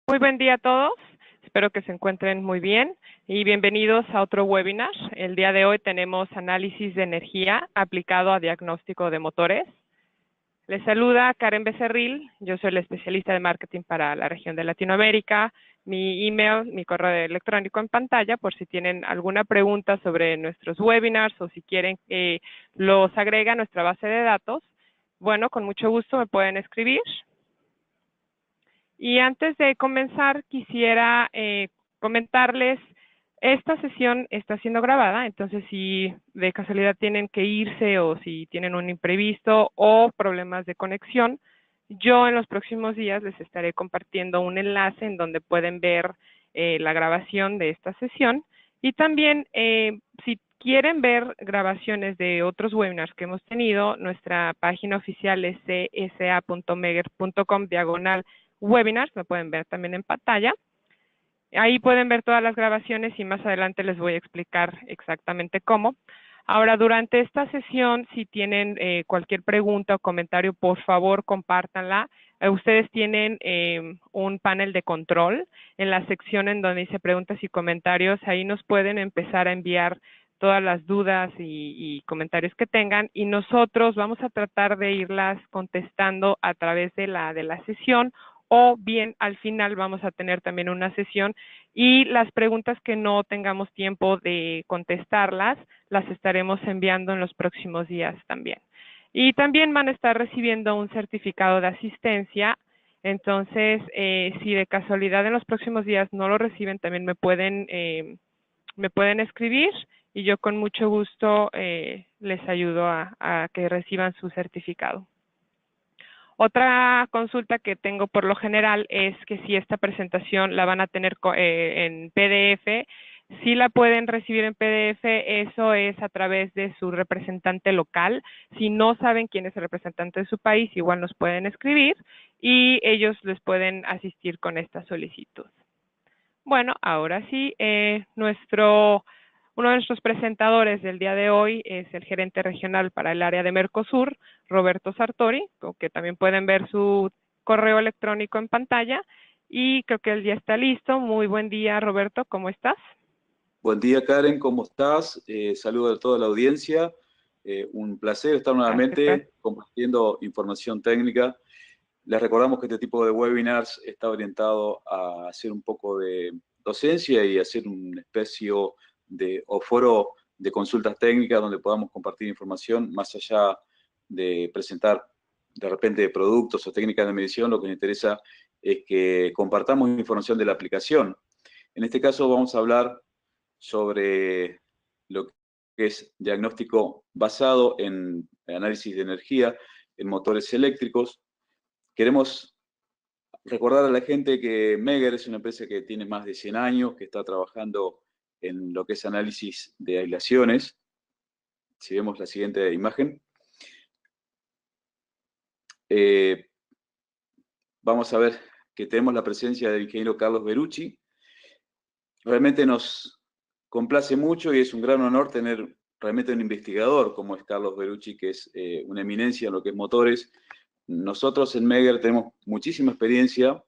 Muy buen día a todos, espero que se encuentren muy bien y bienvenidos a otro webinar. El día de hoy tenemos análisis de energía aplicado a diagnóstico de motores. Les saluda Karen Becerril, yo soy la especialista de marketing para la región de Latinoamérica. Mi email, mi correo electrónico en pantalla por si tienen alguna pregunta sobre nuestros webinars o si quieren que los agregue a nuestra base de datos. Bueno, con mucho gusto me pueden escribir. Y antes de comenzar, quisiera comentarles, esta sesión está siendo grabada, entonces si de casualidad tienen que irse o si tienen un imprevisto o problemas de conexión, yo en los próximos días les estaré compartiendo un enlace en donde pueden ver la grabación de esta sesión y también si quieren ver grabaciones de otros webinars que hemos tenido, nuestra página oficial es csa.megger.com/webinars, lo pueden ver también en pantalla. Ahí pueden ver todas las grabaciones y más adelante les voy a explicar exactamente cómo. Ahora, durante esta sesión, si tienen cualquier pregunta o comentario, por favor, compártanla. Ustedes tienen un panel de control en la sección en donde dice preguntas y comentarios. Ahí nos pueden empezar a enviar todas las dudas y comentarios que tengan y nosotros vamos a tratar de irlas contestando a través de la sesión o bien al final vamos a tener también una sesión y las preguntas que no tengamos tiempo de contestarlas, las estaremos enviando en los próximos días también. Y también van a estar recibiendo un certificado de asistencia, entonces si de casualidad en los próximos días no lo reciben, también me pueden escribir y yo con mucho gusto les ayudo a que reciban su certificado. Otra consulta que tengo por lo general es que si esta presentación la van a tener en PDF, si la pueden recibir en PDF, eso es a través de su representante local. Si no saben quién es el representante de su país, igual nos pueden escribir y ellos les pueden asistir con esta solicitud. Bueno, ahora sí, uno de nuestros presentadores del día de hoy es el gerente regional para el área de Mercosur, Roberto Sartori, que también pueden ver su correo electrónico en pantalla y creo que él ya está listo. Muy buen día, Roberto, ¿cómo estás? Buen día, Karen, ¿cómo estás? Saludo a toda la audiencia. Un placer estar nuevamente compartiendo información técnica. Les recordamos que este tipo de webinars está orientado a hacer un poco de docencia y hacer una especie de foro de consultas técnicas donde podamos compartir información más allá de presentar de repente productos o técnicas de medición. Lo que nos interesa es que compartamos información de la aplicación. En este caso vamos a hablar sobre lo que es diagnóstico basado en análisis de energía en motores eléctricos. Queremos recordar a la gente que Megger es una empresa que tiene más de 100 años, que está trabajando en lo que es análisis de aislaciones. Si vemos la siguiente imagen. Vamos a ver que tenemos la presencia del ingeniero Carlos Berucci. Realmente nos complace mucho y es un gran honor tener realmente un investigador como es Carlos Berucci, que es una eminencia en lo que es motores. Nosotros en Megger tenemos muchísima experiencia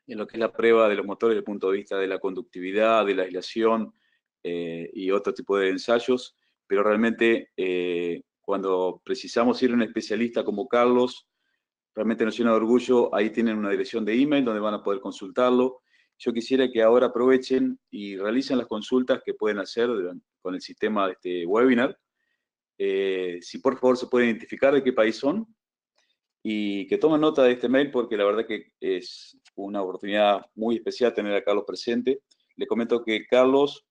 en lo que es la prueba de los motores desde el punto de vista de la conductividad, de la aislación y otro tipo de ensayos, pero realmente cuando precisamos ir a un especialista como Carlos, realmente nos llena de orgullo. Ahí tienen una dirección de email donde van a poder consultarlo. Yo quisiera que ahora aprovechen y realicen las consultas que pueden hacer con el sistema de este webinar. Si por favor se pueden identificar de qué país son y que tomen nota de este mail porque la verdad que es una oportunidad muy especial tener a Carlos presente. Le comento que Carlos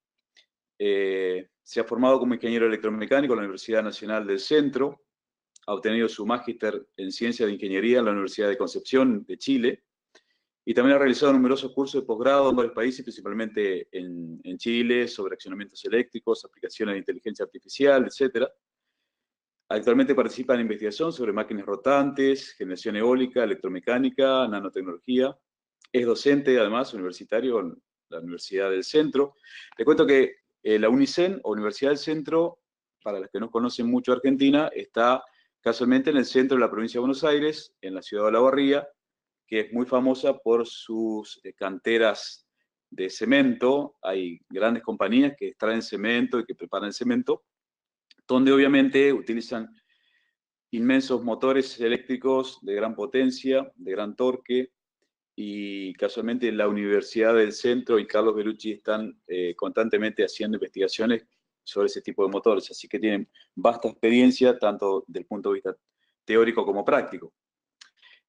se ha formado como ingeniero electromecánico en la Universidad Nacional del Centro, ha obtenido su magíster en Ciencias de Ingeniería en la Universidad de Concepción de Chile y también ha realizado numerosos cursos de posgrado en varios países, principalmente en Chile, sobre accionamientos eléctricos, aplicaciones de inteligencia artificial, etc. Actualmente participa en investigación sobre máquinas rotantes, generación eólica, electromecánica, nanotecnología. Es docente, además, universitario en la Universidad del Centro. Le cuento que la UNICEN, o Universidad del Centro, para los que no conocen mucho Argentina, está casualmente en el centro de la provincia de Buenos Aires, en la ciudad de Olavarría, que es muy famosa por sus canteras de cemento. Hay grandes compañías que extraen cemento y que preparan cemento, donde obviamente utilizan inmensos motores eléctricos de gran potencia, de gran torque, y casualmente la Universidad del Centro y Carlos Berucci están constantemente haciendo investigaciones sobre ese tipo de motores, así que tienen vasta experiencia tanto desde el punto de vista teórico como práctico.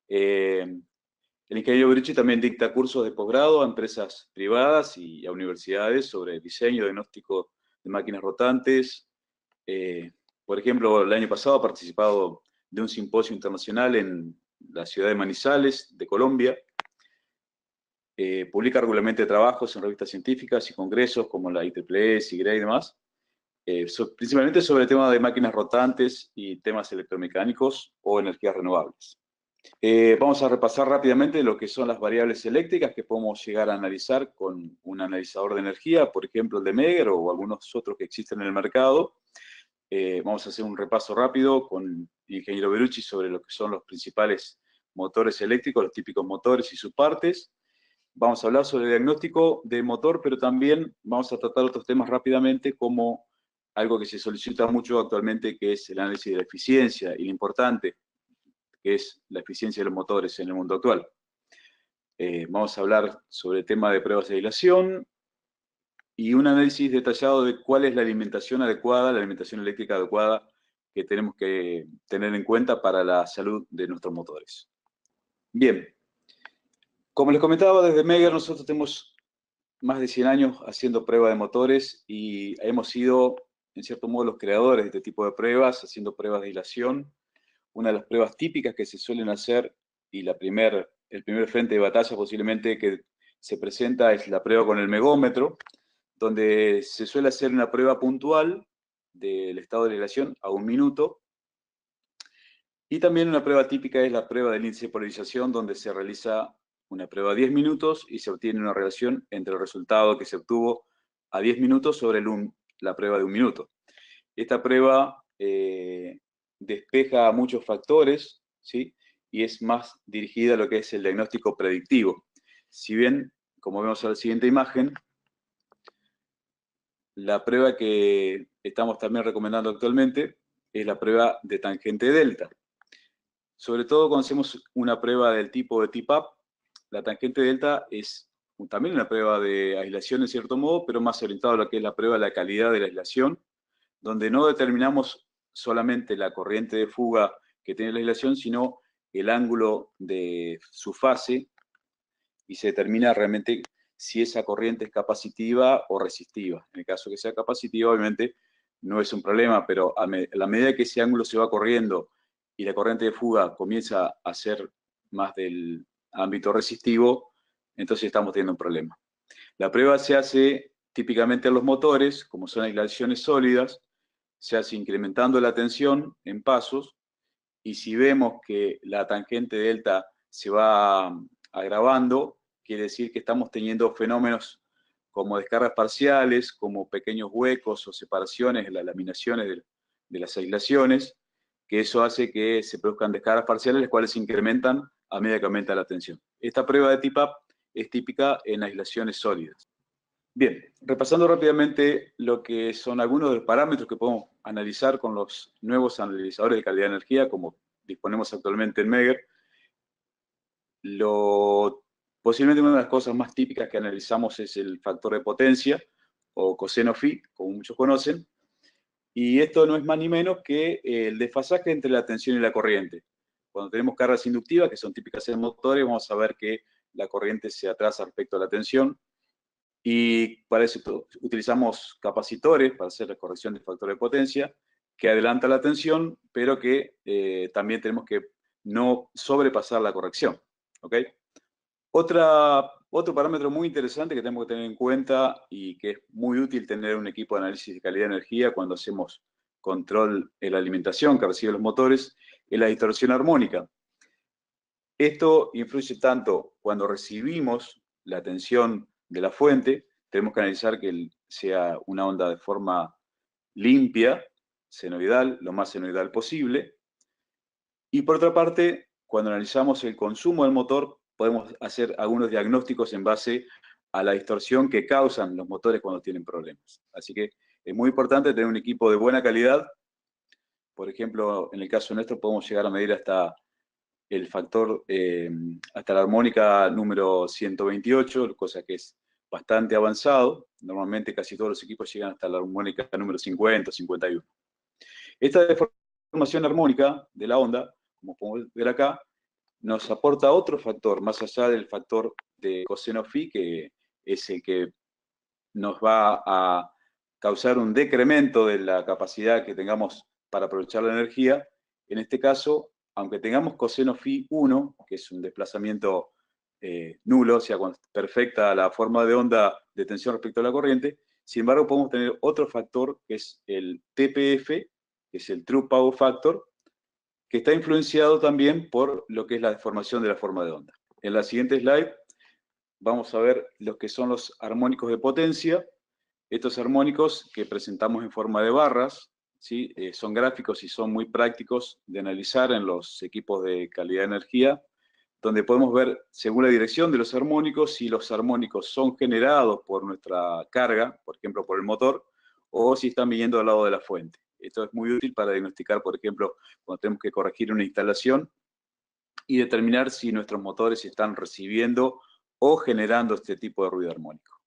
El ingeniero Berucci también dicta cursos de posgrado a empresas privadas y a universidades sobre diseño, diagnóstico de máquinas rotantes. Por ejemplo, el año pasado ha participado de un simposio internacional en la ciudad de Manizales, de Colombia. Publica regularmente trabajos en revistas científicas y congresos como la IEEE, SIGRE y demás, principalmente sobre temas de máquinas rotantes y temas electromecánicos o energías renovables. Vamos a repasar rápidamente lo que son las variables eléctricas que podemos llegar a analizar con un analizador de energía, por ejemplo el de Megger o algunos otros que existen en el mercado. Vamos a hacer un repaso rápido con el ingeniero Berucci sobre lo que son los principales motores eléctricos, los típicos motores y sus partes. Vamos a hablar sobre el diagnóstico del motor, pero también vamos a tratar otros temas rápidamente, como algo que se solicita mucho actualmente, que es el análisis de la eficiencia y lo importante, que es la eficiencia de los motores en el mundo actual. Vamos a hablar sobre el tema de pruebas de aislación y un análisis detallado de cuál es la alimentación adecuada, la alimentación eléctrica adecuada que tenemos que tener en cuenta para la salud de nuestros motores. Bien. Como les comentaba, desde Megger nosotros tenemos más de 100 años haciendo pruebas de motores y hemos sido, en cierto modo, los creadores de este tipo de pruebas, haciendo pruebas de aislación. Una de las pruebas típicas que se suelen hacer y el primer frente de batalla posiblemente que se presenta es la prueba con el megómetro, donde se suele hacer una prueba puntual del estado de aislación a 1 minuto. Y también una prueba típica es la prueba del índice de polarización, donde se realiza una prueba a 10 minutos y se obtiene una relación entre el resultado que se obtuvo a 10 minutos sobre la prueba de 1 minuto. Esta prueba despeja muchos factores, ¿sí? Y es más dirigida a lo que es el diagnóstico predictivo. Si bien, como vemos en la siguiente imagen, la prueba que estamos también recomendando actualmente es la prueba de tangente delta. Sobre todo cuando hacemos una prueba del tipo de TIPAP, la tangente delta es también una prueba de aislación en cierto modo, pero más orientado a lo que es la prueba de la calidad de la aislación, donde no determinamos solamente la corriente de fuga que tiene la aislación, sino el ángulo de su fase, y se determina realmente si esa corriente es capacitiva o resistiva. En el caso que sea capacitiva, obviamente no es un problema, pero a la medida que ese ángulo se va corriendo y la corriente de fuga comienza a ser más del ámbito resistivo, entonces estamos teniendo un problema. La prueba se hace típicamente en los motores, como son aislaciones sólidas, se hace incrementando la tensión en pasos, y si vemos que la tangente delta se va agravando, quiere decir que estamos teniendo fenómenos como descargas parciales, como pequeños huecos o separaciones en las laminaciones de las aislaciones, que eso hace que se produzcan descargas parciales, las cuales se incrementan a medida que aumenta la tensión. Esta prueba de TIPAP es típica en aislaciones sólidas. Bien, repasando rápidamente lo que son algunos de los parámetros que podemos analizar con los nuevos analizadores de calidad de energía, como disponemos actualmente en Megger. Posiblemente una de las cosas más típicas que analizamos es el factor de potencia, o coseno phi, como muchos conocen, y esto no es más ni menos que el desfasaje entre la tensión y la corriente. Cuando tenemos cargas inductivas, que son típicas en motores, vamos a ver que la corriente se atrasa respecto a la tensión, y para eso utilizamos capacitores para hacer la corrección del factor de potencia, que adelanta la tensión, pero que también tenemos que no sobrepasar la corrección. ¿Ok? Otro parámetro muy interesante que tenemos que tener en cuenta y que es muy útil tener un equipo de análisis de calidad de energía cuando hacemos control en la alimentación que reciben los motores, es la distorsión armónica. Esto influye tanto cuando recibimos la tensión de la fuente, tenemos que analizar que sea una onda de forma limpia, senoidal, lo más senoidal posible. Y por otra parte, cuando analizamos el consumo del motor, podemos hacer algunos diagnósticos en base a la distorsión que causan los motores cuando tienen problemas. Así que es muy importante tener un equipo de buena calidad. Por ejemplo, en el caso nuestro podemos llegar a medir hasta el factor, hasta la armónica número 128, cosa que es bastante avanzado. Normalmente casi todos los equipos llegan hasta la armónica número 50 o 51. Esta deformación armónica de la onda, como podemos ver acá, nos aporta otro factor, más allá del factor de coseno phi, que es el que nos va a causar un decremento de la capacidad que tengamos para aprovechar la energía. En este caso, aunque tengamos coseno phi 1, que es un desplazamiento nulo, o sea, perfecta la forma de onda de tensión respecto a la corriente, sin embargo podemos tener otro factor, que es el TPF, que es el True Power Factor, que está influenciado también por lo que es la deformación de la forma de onda. En la siguiente slide vamos a ver los que son los armónicos de potencia. Estos armónicos que presentamos en forma de barras, ¿sí? Son gráficos y son muy prácticos de analizar en los equipos de calidad de energía, donde podemos ver, según la dirección de los armónicos, si los armónicos son generados por nuestra carga, por ejemplo, por el motor, o si están viniendo al lado de la fuente. Esto es muy útil para diagnosticar, por ejemplo, cuando tenemos que corregir una instalación y determinar si nuestros motores están recibiendo o generando este tipo de ruido armónico.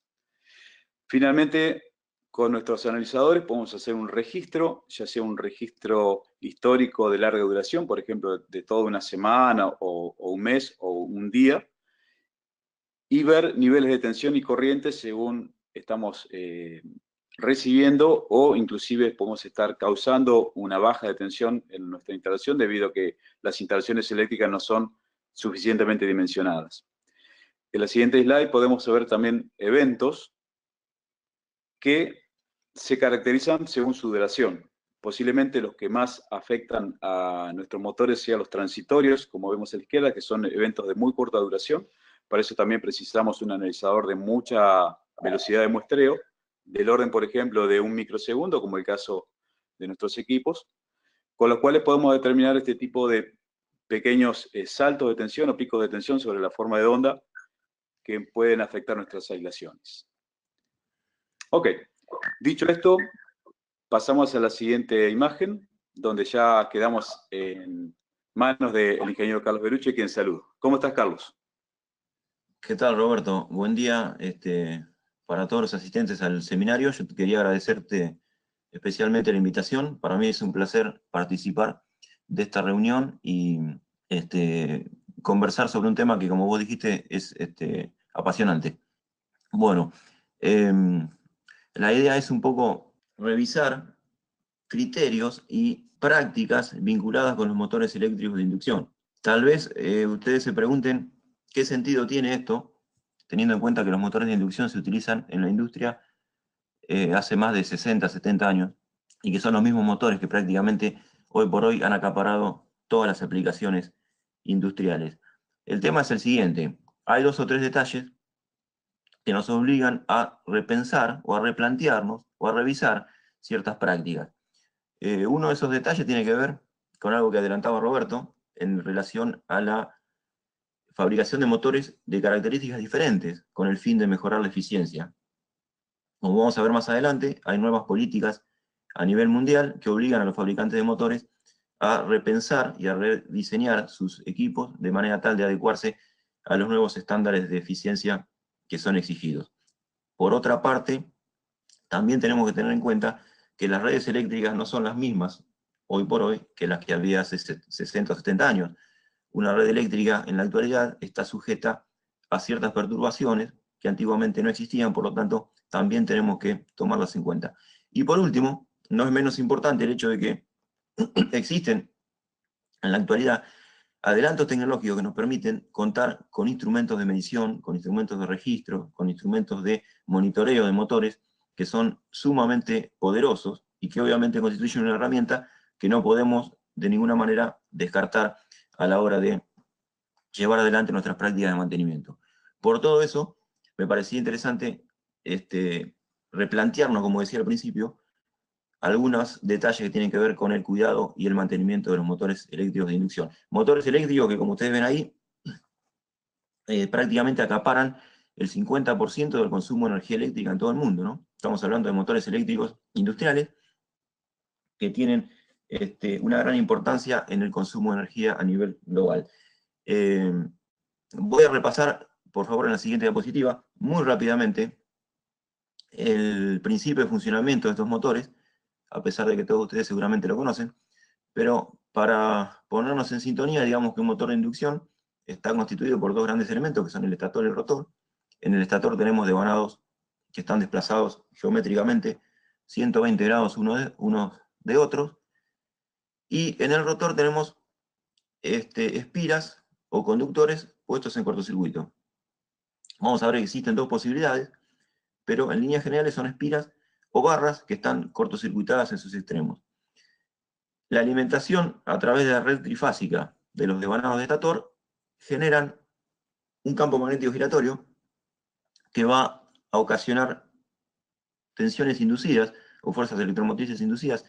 Finalmente, con nuestros analizadores podemos hacer un registro, ya sea un registro histórico de larga duración, por ejemplo, de toda una semana o un mes o un día, y ver niveles de tensión y corriente según estamos recibiendo, o inclusive podemos estar causando una baja de tensión en nuestra instalación debido a que las instalaciones eléctricas no son suficientemente dimensionadas. En la siguiente slide podemos ver también eventos que se caracterizan según su duración. Posiblemente los que más afectan a nuestros motores sean los transitorios, como vemos a la izquierda, que son eventos de muy corta duración. Para eso también precisamos un analizador de mucha velocidad de muestreo, del orden, por ejemplo, de 1 microsegundo, como el caso de nuestros equipos, con los cuales podemos determinar este tipo de pequeños saltos de tensión o picos de tensión sobre la forma de onda que pueden afectar nuestras aislaciones. Ok, dicho esto, pasamos a la siguiente imagen, donde ya quedamos en manos del ingeniero Carlos Berucci, quien saludo. ¿Cómo estás, Carlos? ¿Qué tal, Roberto? Buen día para todos los asistentes al seminario. Yo quería agradecerte especialmente la invitación. Para mí es un placer participar de esta reunión y conversar sobre un tema que, como vos dijiste, es apasionante. Bueno, la idea es un poco revisar criterios y prácticas vinculadas con los motores eléctricos de inducción. Tal vez ustedes se pregunten qué sentido tiene esto, teniendo en cuenta que los motores de inducción se utilizan en la industria hace más de 60, 70 años, y que son los mismos motores que prácticamente hoy por hoy han acaparado todas las aplicaciones industriales. El tema es el siguiente: hay 2 o 3 detalles que nos obligan a repensar o a replantearnos o a revisar ciertas prácticas. Uno de esos detalles tiene que ver con algo que adelantaba Roberto en relación a la fabricación de motores de características diferentes con el fin de mejorar la eficiencia. Como vamos a ver más adelante, hay nuevas políticas a nivel mundial que obligan a los fabricantes de motores a repensar y a rediseñar sus equipos de manera tal de adecuarse a los nuevos estándares de eficiencia que son exigidos. Por otra parte, también tenemos que tener en cuenta que las redes eléctricas no son las mismas hoy por hoy que las que había hace 60 o 70 años. Una red eléctrica en la actualidad está sujeta a ciertas perturbaciones que antiguamente no existían, por lo tanto, también tenemos que tomarlas en cuenta. Y por último, no es menos importante el hecho de que existen en la actualidad adelantos tecnológicos que nos permiten contar con instrumentos de medición, con instrumentos de registro, con instrumentos de monitoreo de motores que son sumamente poderosos y que obviamente constituyen una herramienta que no podemos de ninguna manera descartar a la hora de llevar adelante nuestras prácticas de mantenimiento. Por todo eso, me parecía interesante replantearnos, como decía al principio, algunos detalles que tienen que ver con el cuidado y el mantenimiento de los motores eléctricos de inducción. Motores eléctricos que, como ustedes ven ahí, prácticamente acaparan el 50% del consumo de energía eléctrica en todo el mundo, ¿no? Estamos hablando de motores eléctricos industriales que tienen una gran importancia en el consumo de energía a nivel global. Voy a repasar, por favor, en la siguiente diapositiva, muy rápidamente, el principio de funcionamiento de estos motores, a pesar de que todos ustedes seguramente lo conocen, pero para ponernos en sintonía, digamos que un motor de inducción está constituido por dos grandes elementos, que son el estator y el rotor. En el estator tenemos devanados que están desplazados geométricamente 120 grados unos de otros, y en el rotor tenemos espiras o conductores puestos en cortocircuito. Vamos a ver que existen dos posibilidades, pero en líneas generales son espiras o barras que están cortocircuitadas en sus extremos. La alimentación a través de la red trifásica de los devanados de estator generan un campo magnético giratorio que va a ocasionar tensiones inducidas o fuerzas electromotrices inducidas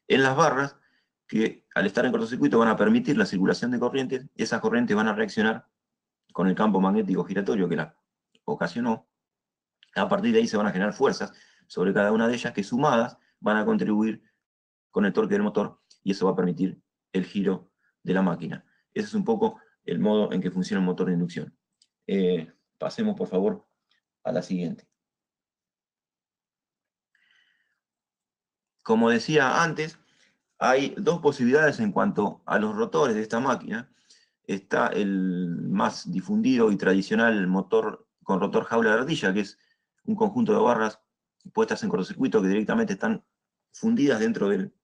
en las barras que al estar en cortocircuito van a permitir la circulación de corrientes, y esas corrientes van a reaccionar con el campo magnético giratorio que la ocasionó. A partir de ahí se van a generar fuerzas sobre cada una de ellas que sumadas van a contribuir con el torque del motor, y eso va a permitir el giro de la máquina. Ese es un poco el modo en que funciona un motor de inducción. Pasemos, por favor, a la siguiente. Como decía antes, hay dos posibilidades en cuanto a los rotores de esta máquina. Está el más difundido y tradicional motor con rotor jaula de ardilla, que es un conjunto de barras puestas en cortocircuito que directamente están fundidas dentro del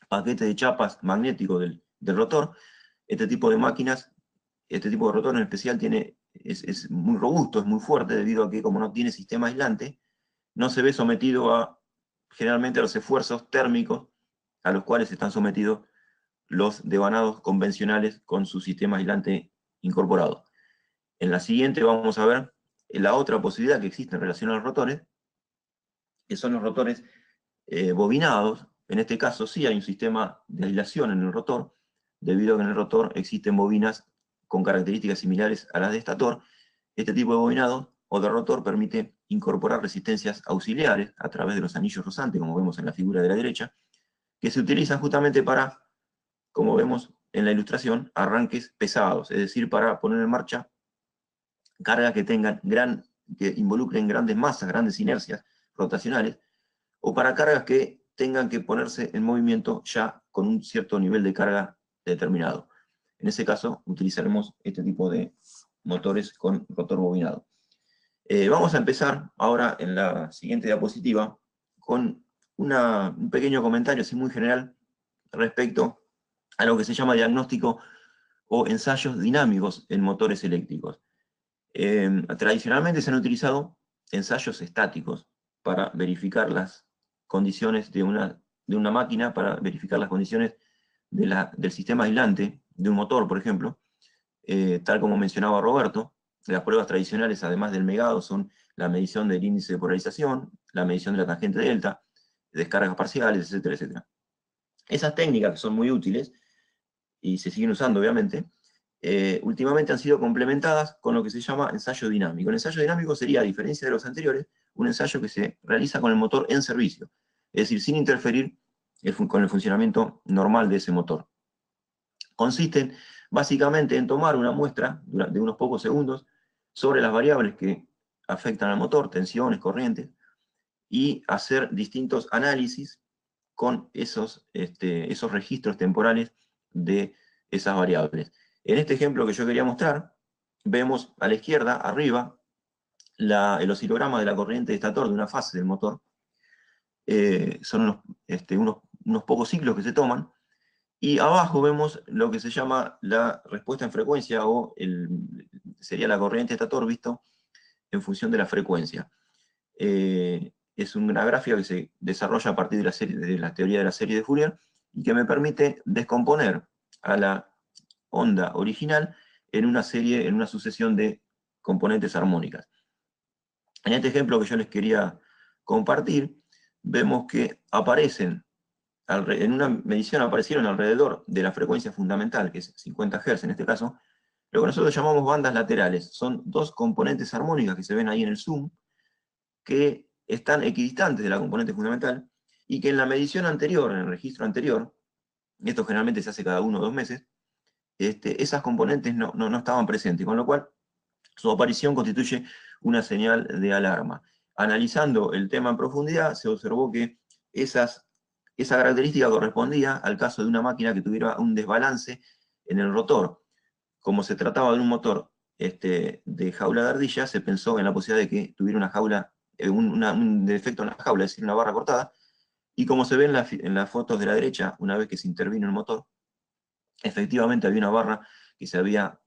paquete de chapas magnético del rotor. Este tipo de máquinas, este tipo de rotor en especial es muy robusto, es muy fuerte, debido a que como no tiene sistema aislante, no se ve sometido generalmente a los esfuerzos térmicos a los cuales están sometidos los devanados convencionales con su sistema aislante incorporado. En la siguiente vamos a ver la otra posibilidad que existe en relación a los rotores, que son los rotores bobinados. En este caso sí hay un sistema de aislación en el rotor, debido a que en el rotor existen bobinas con características similares a las de estator. Este tipo de bobinado o de rotor permite incorporar resistencias auxiliares a través de los anillos rosantes, como vemos en la figura de la derecha, que se utilizan justamente para, como vemos en la ilustración, arranques pesados, es decir, para poner en marcha cargas que que involucren grandes masas, grandes inercias rotacionales, o para cargas que tengan que ponerse en movimiento ya con un cierto nivel de carga determinado. En ese caso, utilizaremos este tipo de motores con rotor bobinado. Vamos a empezar ahora en la siguiente diapositiva con un pequeño comentario así muy general respecto a lo que se llama diagnóstico o ensayos dinámicos en motores eléctricos. Tradicionalmente se han utilizado ensayos estáticos para verificar las condiciones de una máquina, para verificar las condiciones del sistema aislante de un motor, por ejemplo. Tal como mencionaba Roberto, las pruebas tradicionales, además del megado, son la medición del índice de polarización, la medición de la tangente delta, descargas parciales, etcétera, etcétera. Esas técnicas, que son muy útiles y se siguen usando, obviamente, últimamente han sido complementadas con lo que se llama ensayo dinámico. El ensayo dinámico sería, a diferencia de los anteriores, un ensayo que se realiza con el motor en servicio, es decir, sin interferir con el funcionamiento normal de ese motor. Consisten básicamente en tomar una muestra de unos pocos segundos sobre las variables que afectan al motor, tensiones, corrientes, y hacer distintos análisis con esos registros temporales de esas variables. En este ejemplo que yo quería mostrar, vemos a la izquierda, arriba, el oscilograma de la corriente de estator de una fase del motor. Son unos pocos ciclos que se toman, y abajo vemos lo que se llama la respuesta en frecuencia, o sería la corriente de estator visto en función de la frecuencia. Es una gráfica que se desarrolla a partir de la teoría de la serie de Fourier, y que me permite descomponer a la onda original en una sucesión de componentes armónicas. En este ejemplo que yo les quería compartir, vemos que en una medición aparecieron alrededor de la frecuencia fundamental, que es 50 Hz en este caso, lo que nosotros llamamos bandas laterales. Son dos componentes armónicas que se ven ahí en el zoom, que están equidistantes de la componente fundamental, y que en la medición anterior, en el registro anterior, esto generalmente se hace cada 1 o 2 meses, esas componentes no estaban presentes, con lo cual su aparición constituye una señal de alarma. Analizando el tema en profundidad, se observó que esa característica correspondía al caso de una máquina que tuviera un desbalance en el rotor. Como se trataba de un motor de jaula de ardilla, se pensó en la posibilidad de que tuviera una jaula, un defecto en la jaula, es decir, una barra cortada, y como se ve en las fotos de la derecha, una vez que se intervino el motor, efectivamente había una barra que se había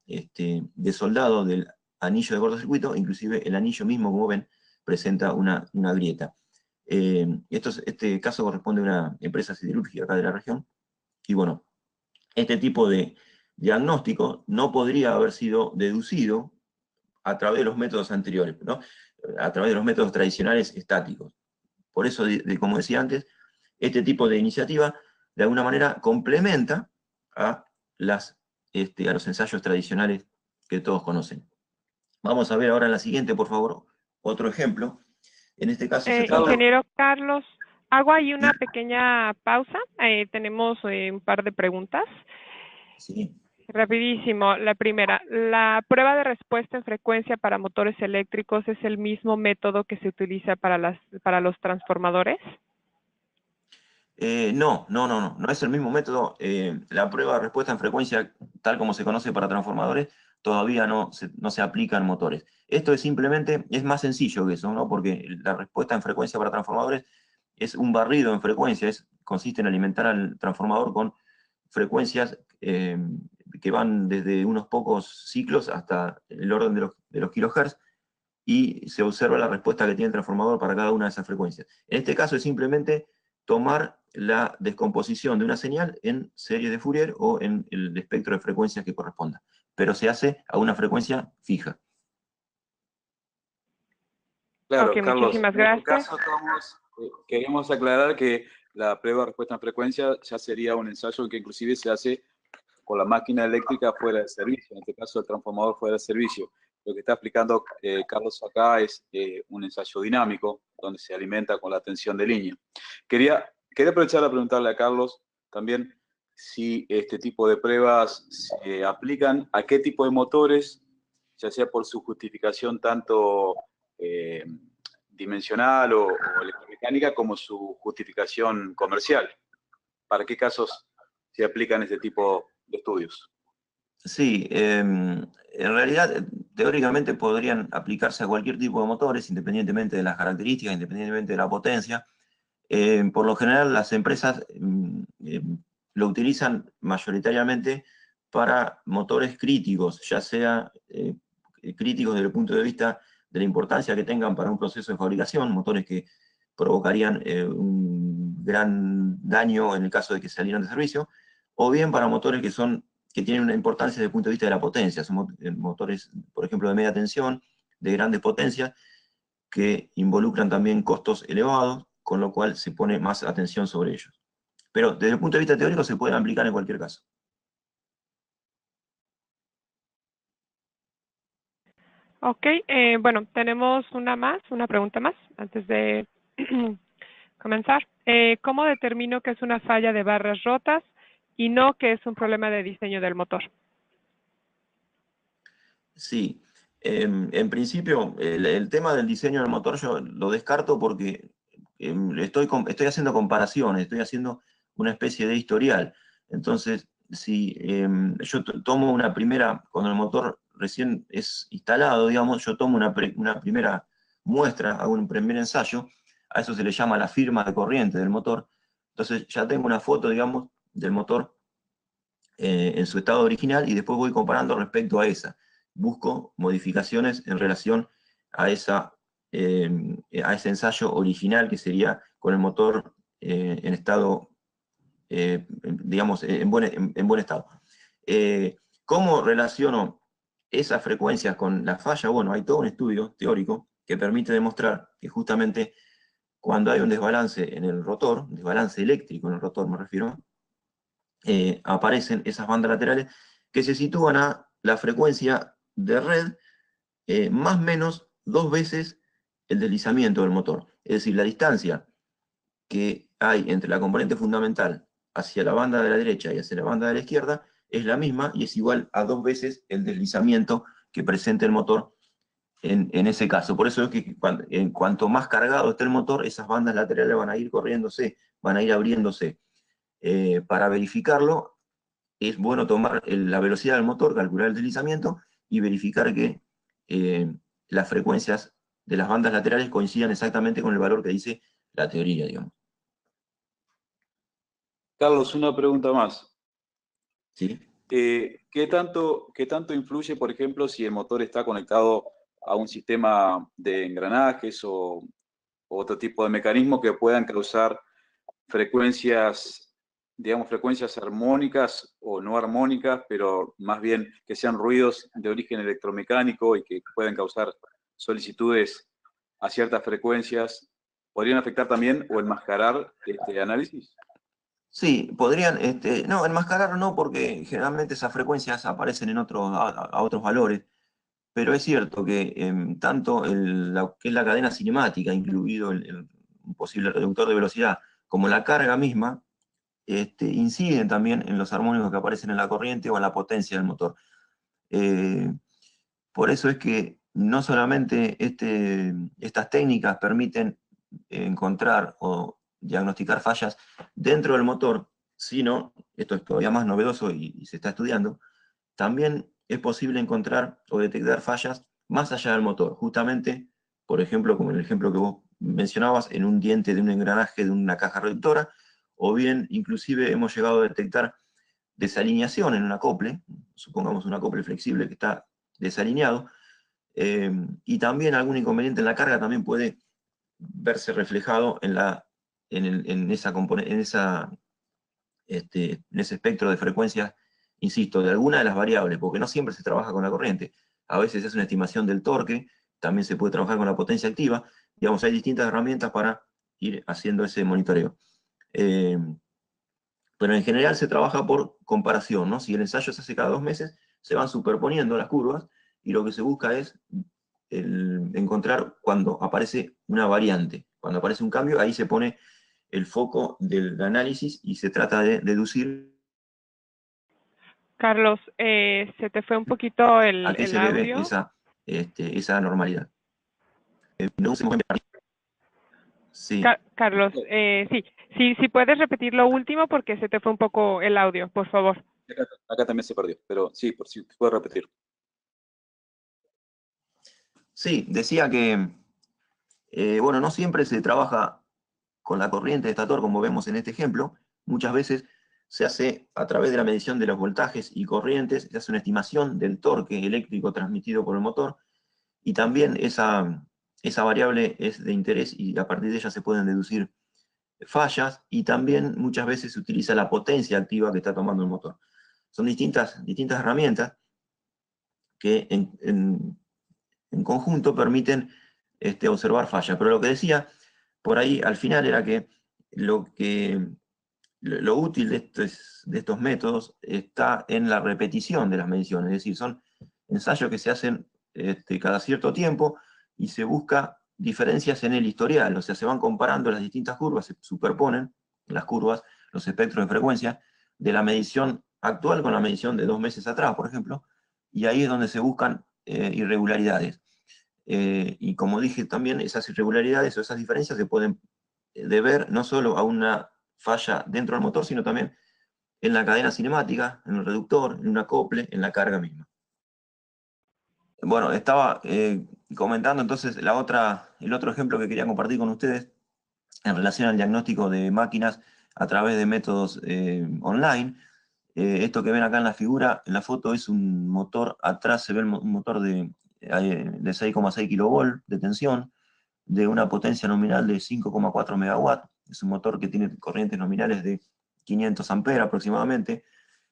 desoldado del anillo de cortocircuito, inclusive el anillo mismo, como ven, presenta una grieta. Este caso corresponde a una empresa siderúrgica acá de la región, y bueno, este tipo de diagnóstico no podría haber sido deducido a través de los métodos anteriores, ¿no? A través de los métodos tradicionales estáticos. Por eso, como decía antes, este tipo de iniciativa de alguna manera complementa a los ensayos tradicionales que todos conocen. Vamos a ver ahora en la siguiente, por favor, otro ejemplo. En este caso se trata... Ingeniero Carlos, hago ahí una pequeña pausa. Tenemos un par de preguntas. Sí. Rapidísimo. La primera, ¿la prueba de respuesta en frecuencia para motores eléctricos es el mismo método que se utiliza para los transformadores? No es el mismo método. La prueba de respuesta en frecuencia, tal como se conoce para transformadores, todavía no se aplica en motores. Esto es más sencillo que eso, ¿no? Porque la respuesta en frecuencia para transformadores es un barrido en frecuencia, consiste en alimentar al transformador con frecuencias que van desde unos pocos ciclos hasta el orden de los kilohertz, y se observa la respuesta que tiene el transformador para cada una de esas frecuencias. En este caso es simplemente tomar la descomposición de una señal en series de Fourier o en el espectro de frecuencias que corresponda, pero se hace a una frecuencia fija. Claro, Ok, Carlos, muchísimas en este gracias. caso queremos aclarar que la prueba de respuesta en frecuencia ya sería un ensayo que inclusive se hace con la máquina eléctrica fuera de servicio, en este caso el transformador fuera de servicio. Lo que está explicando Carlos acá es un ensayo dinámico, donde se alimenta con la tensión de línea. Quería aprovechar a preguntarle a Carlos también si este tipo de pruebas se aplican a qué tipo de motores, ya sea por su justificación tanto dimensional o electromecánica, como su justificación comercial. ¿Para qué casos se aplican este tipo de estudios? Sí, en realidad, teóricamente podrían aplicarse a cualquier tipo de motores, independientemente de las características, independientemente de la potencia. Por lo general, las empresas lo utilizan mayoritariamente para motores críticos, ya sea críticos desde el punto de vista de la importancia que tengan para un proceso de fabricación, motores que provocarían un gran daño en el caso de que salieran de servicio, o bien para motores que tienen una importancia desde el punto de vista de la potencia, son motores, por ejemplo, de media tensión, de grandes potencias, que involucran también costos elevados, con lo cual se pone más atención sobre ellos. Pero desde el punto de vista teórico se pueden aplicar en cualquier caso. Ok, bueno, tenemos una pregunta más, antes de comenzar. ¿Cómo determino que es una falla de barras rotas y no que es un problema de diseño del motor? Sí, en principio el tema del diseño del motor yo lo descarto porque estoy haciendo comparaciones, estoy haciendo una especie de historial. Entonces, si yo tomo una primera, cuando el motor recién es instalado, digamos, yo tomo una primera muestra, hago un primer ensayo, a eso se le llama la firma de corriente del motor. Entonces ya tengo una foto, digamos, del motor en su estado original, y después voy comparando respecto a esa. Busco modificaciones en relación a ese ensayo original, que sería con el motor en estado, digamos, en buen estado. ¿Cómo relaciono esas frecuencias con la falla? Bueno, hay todo un estudio teórico que permite demostrar que justamente cuando hay un desbalance en el rotor, desbalance eléctrico en el rotor me refiero, aparecen esas bandas laterales que se sitúan a la frecuencia de red más o menos 2 veces el deslizamiento del motor. Es decir, la distancia que hay entre la componente fundamental hacia la banda de la derecha y hacia la banda de la izquierda es la misma y es igual a 2 veces el deslizamiento que presenta el motor en ese caso. Por eso es que en cuanto más cargado esté el motor, esas bandas laterales van a ir corriéndose, van a ir abriéndose. Para verificarlo, es bueno tomar la velocidad del motor, calcular el deslizamiento y verificar que las frecuencias de las bandas laterales coincidan exactamente con el valor que dice la teoría, digamos. Carlos, una pregunta más. ¿Sí? ¿Qué tanto influye, por ejemplo, si el motor está conectado a un sistema de engranajes o otro tipo de mecanismos que puedan causar frecuencias, digamos, frecuencias armónicas o no armónicas, pero más bien que sean ruidos de origen electromecánico y que puedan causar solicitudes a ciertas frecuencias? ¿Podrían afectar también o enmascarar este análisis? Sí, podrían, no, enmascarar no, porque generalmente esas frecuencias aparecen en a otros valores, pero es cierto que tanto lo que es la cadena cinemática, incluido un posible reductor de velocidad, como la carga misma, inciden también en los armónicos que aparecen en la corriente o en la potencia del motor. Por eso es que no solamente estas técnicas permiten encontrar o diagnosticar fallas dentro del motor, sino, esto es todavía más novedoso y se está estudiando, también es posible encontrar o detectar fallas más allá del motor, justamente, por ejemplo, como en el ejemplo que vos mencionabas, en un diente de un engranaje de una caja reductora, o bien inclusive hemos llegado a detectar desalineación en un acople, supongamos un acople flexible que está desalineado, y también algún inconveniente en la carga también puede verse reflejado en ese espectro de frecuencias, insisto, de alguna de las variables, porque no siempre se trabaja con la corriente. A veces es una estimación del torque, también se puede trabajar con la potencia activa. Digamos, hay distintas herramientas para ir haciendo ese monitoreo. Pero en general se trabaja por comparación, ¿no? Si el ensayo se hace cada 2 meses, se van superponiendo las curvas y lo que se busca es encontrar cuando aparece una variante. Cuando aparece un cambio, ahí se pone el foco del análisis y se trata de deducir Carlos, se te fue un poquito a qué el se debe audio. esa normalidad. No usemos sí. Carlos, sí, puedes repetir lo último porque se te fue un poco el audio, por favor. Acá también se perdió, pero sí, por si puedo repetir. Sí, decía que, bueno, no siempre se trabaja con la corriente de estator, como vemos en este ejemplo. Muchas veces se hace a través de la medición de los voltajes y corrientes, se hace una estimación del torque eléctrico transmitido por el motor, y también esa variable es de interés y a partir de ella se pueden deducir fallas, y también muchas veces se utiliza la potencia activa que está tomando el motor. Son distintas herramientas que en conjunto permiten observar fallas. Pero lo que decía por ahí al final era que lo útil de estos métodos está en la repetición de las mediciones, es decir, son ensayos que se hacen cada cierto tiempo y se busca diferencias en el historial, o sea, se van comparando las distintas curvas, se superponen las curvas, los espectros de frecuencia de la medición actual con la medición de 2 meses atrás, por ejemplo, y ahí es donde se buscan irregularidades. Y como dije también, esas irregularidades o esas diferencias se pueden deber no solo a una falla dentro del motor, sino también en la cadena cinemática, en el reductor, en un acople, en la carga misma. Bueno, estaba comentando entonces el otro ejemplo que quería compartir con ustedes en relación al diagnóstico de máquinas a través de métodos online. Esto que ven acá en la figura, en la foto, es un motor, atrás se ve un motor de 6,6 kV de tensión, de una potencia nominal de 5,4 megawatts. Es un motor que tiene corrientes nominales de 500 amperes aproximadamente,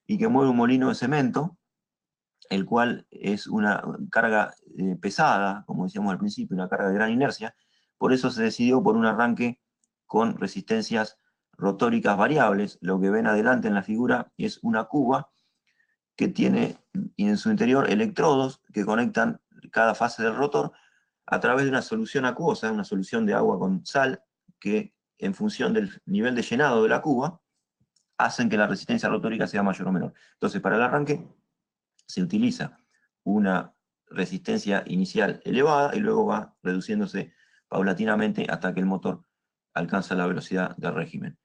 y que mueve un molino de cemento, el cual es una carga pesada, como decíamos al principio, una carga de gran inercia. Por eso se decidió por un arranque con resistencias rotóricas variables. Lo que ven adelante en la figura es una cuba que tiene en su interior electrodos que conectan cada fase del rotor a través de una solución acuosa, una solución de agua con sal, que en función del nivel de llenado de la cuba, hacen que la resistencia rotórica sea mayor o menor. Entonces, para el arranque se utiliza una resistencia inicial elevada y luego va reduciéndose paulatinamente hasta que el motor alcanza la velocidad del régimen.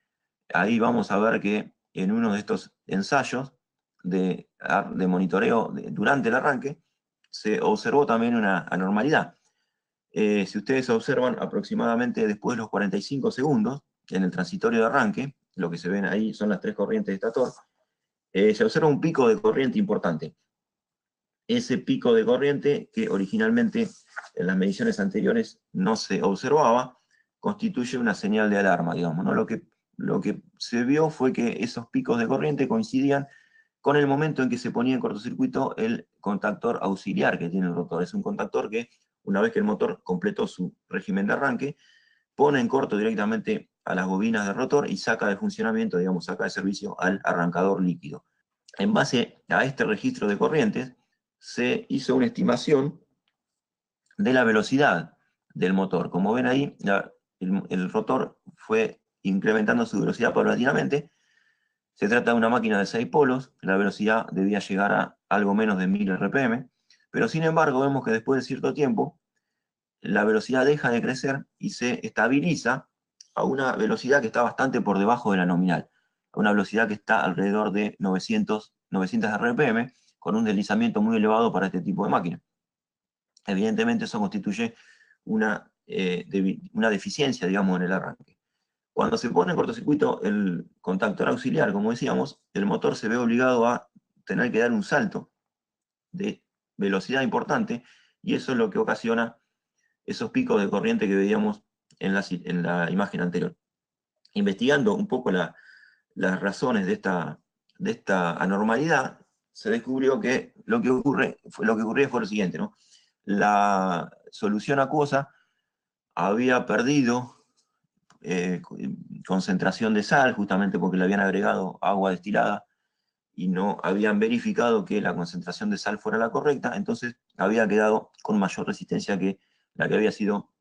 Ahí vamos a ver que en uno de estos ensayos de monitoreo durante el arranque se observó también una anormalidad. Si ustedes observan, aproximadamente después de los 45 segundos, en el transitorio de arranque, lo que se ven ahí son las 3 corrientes de estator, se observa un pico de corriente importante. Ese pico de corriente, que originalmente en las mediciones anteriores no se observaba, constituye una señal de alarma, digamos, ¿no? Lo que se vio fue que esos picos de corriente coincidían con el momento en que se ponía en cortocircuito el contactor auxiliar que tiene el rotor. Es un contactor que, una vez que el motor completó su régimen de arranque, pone en corto directamente a las bobinas del rotor y saca de funcionamiento, digamos, saca de servicio al arrancador líquido. En base a este registro de corrientes, se hizo una estimación de la velocidad del motor. Como ven ahí, el rotor fue incrementando su velocidad paulatinamente. Se trata de una máquina de 6 polos, la velocidad debía llegar a algo menos de 1000 RPM, pero sin embargo vemos que después de cierto tiempo la velocidad deja de crecer y se estabiliza a una velocidad que está bastante por debajo de la nominal, a una velocidad que está alrededor de 900 RPM, con un deslizamiento muy elevado para este tipo de máquina. Evidentemente eso constituye una deficiencia, digamos, en el arranque. Cuando se pone en cortocircuito el contactor auxiliar, como decíamos, el motor se ve obligado a tener que dar un salto de velocidad importante, y eso es lo que ocasiona esos picos de corriente que veíamos en la imagen anterior. Investigando un poco las razones de esta anormalidad, se descubrió que lo que ocurría fue lo siguiente, ¿no? La solución acuosa había perdido concentración de sal, justamente porque le habían agregado agua destilada y no habían verificado que la concentración de sal fuera la correcta, entonces había quedado con mayor resistencia que la que había sido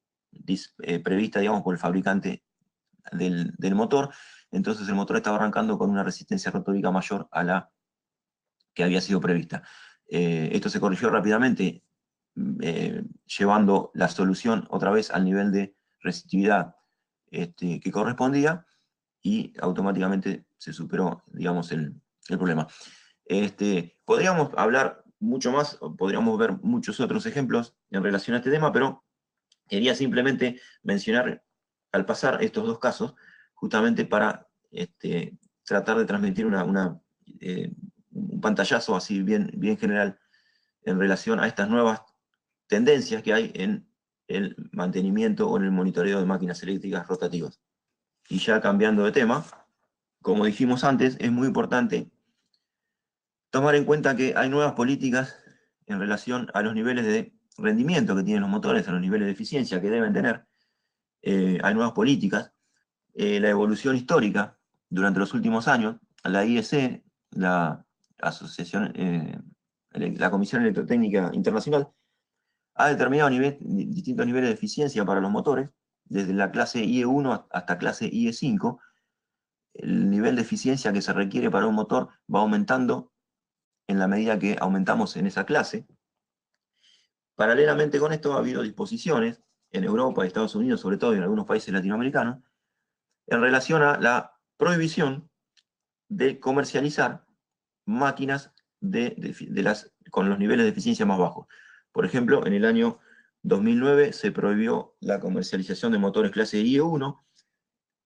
prevista, digamos, por el fabricante del motor. Entonces el motor estaba arrancando con una resistencia rotórica mayor a la que había sido prevista. Esto se corrigió rápidamente, llevando la solución otra vez al nivel de resistividad que correspondía, y automáticamente se superó, digamos, el problema. Podríamos hablar mucho más, podríamos ver muchos otros ejemplos en relación a este tema, pero quería simplemente mencionar al pasar estos dos casos, justamente para tratar de transmitir un pantallazo así bien general en relación a estas nuevas tendencias que hay en el mantenimiento o en el monitoreo de máquinas eléctricas rotativas. Y ya cambiando de tema, como dijimos antes, es muy importante tomar en cuenta que hay nuevas políticas en relación a los niveles de rendimiento que tienen los motores, a los niveles de eficiencia que deben tener. Hay nuevas políticas. La evolución histórica durante los últimos años, la IEC, la Comisión Electrotécnica Internacional, ha determinado distintos niveles de eficiencia para los motores, desde la clase IE1 hasta clase IE5. El nivel de eficiencia que se requiere para un motor va aumentando en la medida que aumentamos en esa clase. Paralelamente con esto ha habido disposiciones en Europa, Estados Unidos, sobre todo, y en algunos países latinoamericanos, en relación a la prohibición de comercializar máquinas con los niveles de eficiencia más bajos. Por ejemplo, en el año 2009 se prohibió la comercialización de motores clase IE1.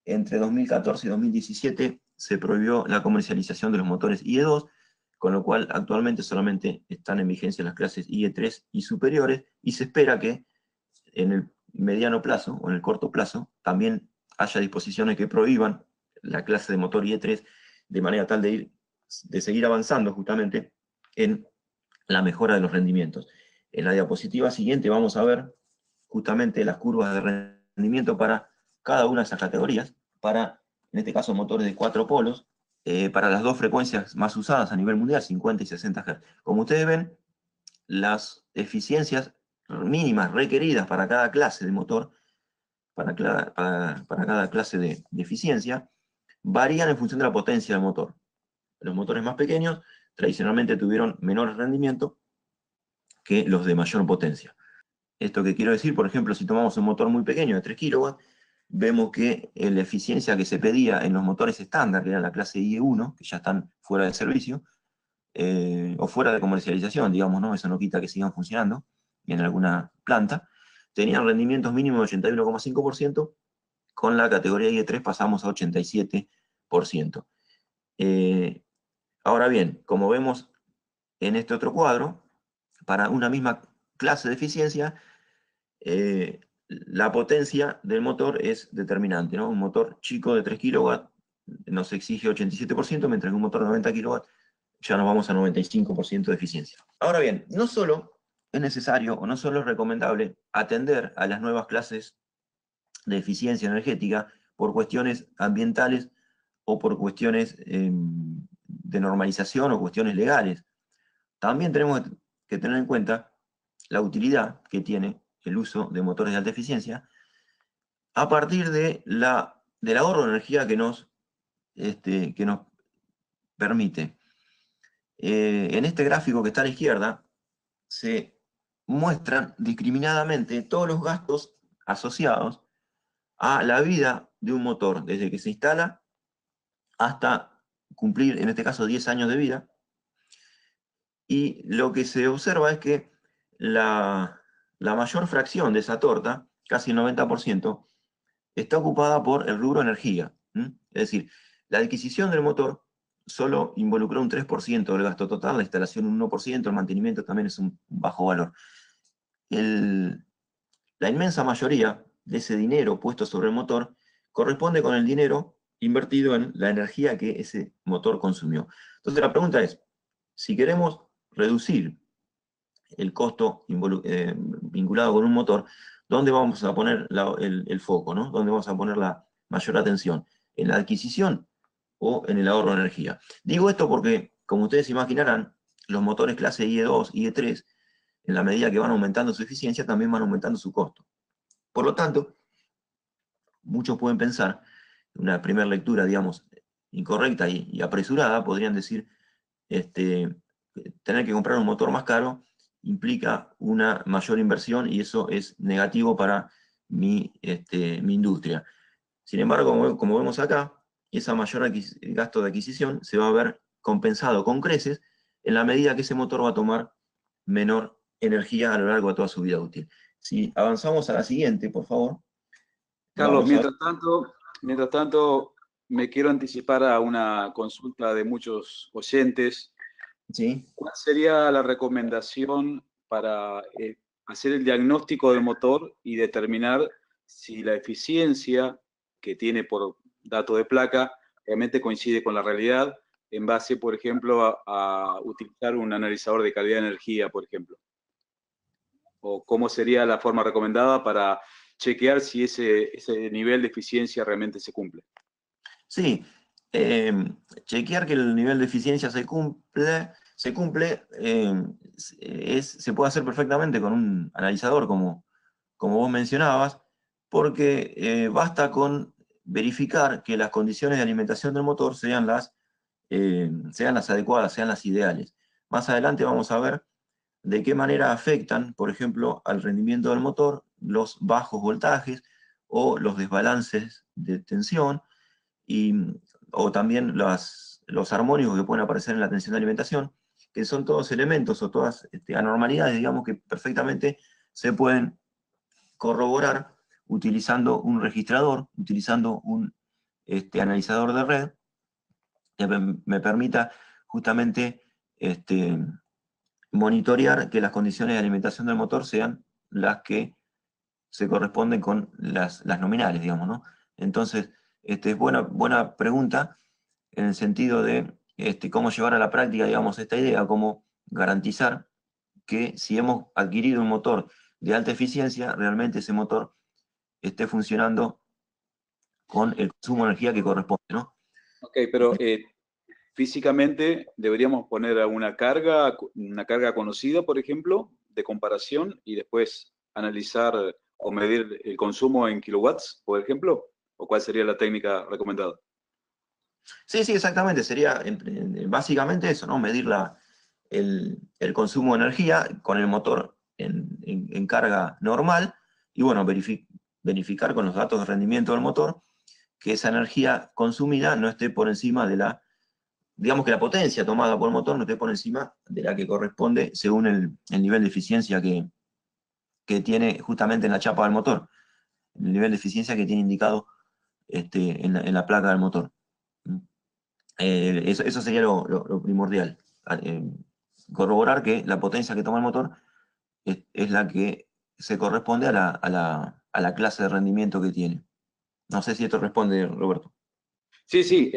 Entre 2014 y 2017 se prohibió la comercialización de los motores IE2, con lo cual actualmente solamente están en vigencia las clases IE3 y superiores, y se espera que en el mediano plazo o en el corto plazo también haya disposiciones que prohíban la clase de motor IE3, de manera tal de seguir avanzando justamente en la mejora de los rendimientos. En la diapositiva siguiente vamos a ver justamente las curvas de rendimiento para cada una de esas categorías, para, en este caso, motores de 4 polos, para las dos frecuencias más usadas a nivel mundial, 50 y 60 Hz. Como ustedes ven, las eficiencias mínimas requeridas para cada clase de motor, para cada clase de eficiencia, varían en función de la potencia del motor. Los motores más pequeños tradicionalmente tuvieron menor rendimiento que los de mayor potencia. Esto que quiero decir, por ejemplo, si tomamos un motor muy pequeño de 3 kW, vemos que la eficiencia que se pedía en los motores estándar, que era la clase IE1, que ya están fuera de servicio, o fuera de comercialización, digamos, ¿no? Eso no quita que sigan funcionando en alguna planta, tenían rendimientos mínimos de 81,5%, con la categoría IE3 pasamos a 87%. Ahora bien, como vemos en este otro cuadro, para una misma clase de eficiencia, la potencia del motor es determinante, ¿no? Un motor chico de 3 kW nos exige 87%, mientras que un motor de 90 kW ya nos vamos a 95% de eficiencia. Ahora bien, no solo es necesario o no solo es recomendable atender a las nuevas clases de eficiencia energética por cuestiones ambientales o por cuestiones de normalización o cuestiones legales. También tenemos que tener en cuenta la utilidad que tiene el uso de motores de alta eficiencia a partir del ahorro de energía que nos permite. En este gráfico que está a la izquierda se muestran discriminadamente todos los gastos asociados a la vida de un motor, desde que se instala hasta cumplir, en este caso, 10 años de vida. Y lo que se observa es que la mayor fracción de esa torta, casi el 90%, está ocupada por el rubro energía. Es decir, la adquisición del motor solo involucró un 3% del gasto total, la instalación un 1%, el mantenimiento también es un bajo valor. La inmensa mayoría de ese dinero puesto sobre el motor corresponde con el dinero invertido en la energía que ese motor consumió. Entonces la pregunta es, si queremos reducir el costo vinculado con un motor, ¿dónde vamos a poner el foco, ¿no? ¿Dónde vamos a poner la mayor atención? ¿En la adquisición o en el ahorro de energía? Digo esto porque, como ustedes imaginarán, los motores clase IE2, IE3, en la medida que van aumentando su eficiencia, también van aumentando su costo. Por lo tanto, muchos pueden pensar, una primera lectura, digamos, incorrecta y apresurada, podrían decir, tener que comprar un motor más caro implica una mayor inversión y eso es negativo para mi industria. Sin embargo, como vemos acá, ese mayor gasto de adquisición se va a ver compensado con creces en la medida que ese motor va a tomar menor energía a lo largo de toda su vida útil. Si avanzamos a la siguiente, por favor. Carlos, mientras tanto, me quiero anticipar a una consulta de muchos oyentes. ¿Sí? ¿Cuál sería la recomendación para hacer el diagnóstico del motor y determinar si la eficiencia que tiene por dato de placa realmente coincide con la realidad en base, por ejemplo, a utilizar un analizador de calidad de energía, por ejemplo? ¿O cómo sería la forma recomendada para chequear si ese nivel de eficiencia realmente se cumple? Sí, chequear que el nivel de eficiencia se cumple, se puede hacer perfectamente con un analizador, como vos mencionabas, porque basta con verificar que las condiciones de alimentación del motor sean las adecuadas, sean las ideales. Más adelante vamos a ver de qué manera afectan, por ejemplo, al rendimiento del motor los bajos voltajes o los desbalances de tensión, o también los armónicos que pueden aparecer en la tensión de alimentación, que son todos elementos o todas anormalidades, digamos, que perfectamente se pueden corroborar utilizando un registrador, utilizando un analizador de red, que me permita justamente monitorear que las condiciones de alimentación del motor sean las que se corresponden con las nominales, digamos, ¿no? Entonces, es buena pregunta en el sentido de cómo llevar a la práctica, digamos, esta idea, cómo garantizar que si hemos adquirido un motor de alta eficiencia, realmente ese motor esté funcionando con el consumo de energía que corresponde, ¿no? Ok, pero físicamente deberíamos poner una carga conocida, por ejemplo, de comparación, y después analizar o medir el consumo en kilowatts, por ejemplo, o cuál sería la técnica recomendada. Sí, sí, exactamente. Sería básicamente eso, ¿no? Medir el consumo de energía con el motor en carga normal y, bueno, verificar con los datos de rendimiento del motor que esa energía consumida no esté por encima de digamos que la potencia tomada por el motor no esté por encima de la que corresponde según el nivel de eficiencia que tiene justamente en la chapa del motor, el nivel de eficiencia que tiene indicado en la placa del motor. Eso sería lo primordial. Corroborar que la potencia que toma el motor es la que se corresponde a la clase de rendimiento que tiene. No sé si esto responde, Roberto. Sí, sí,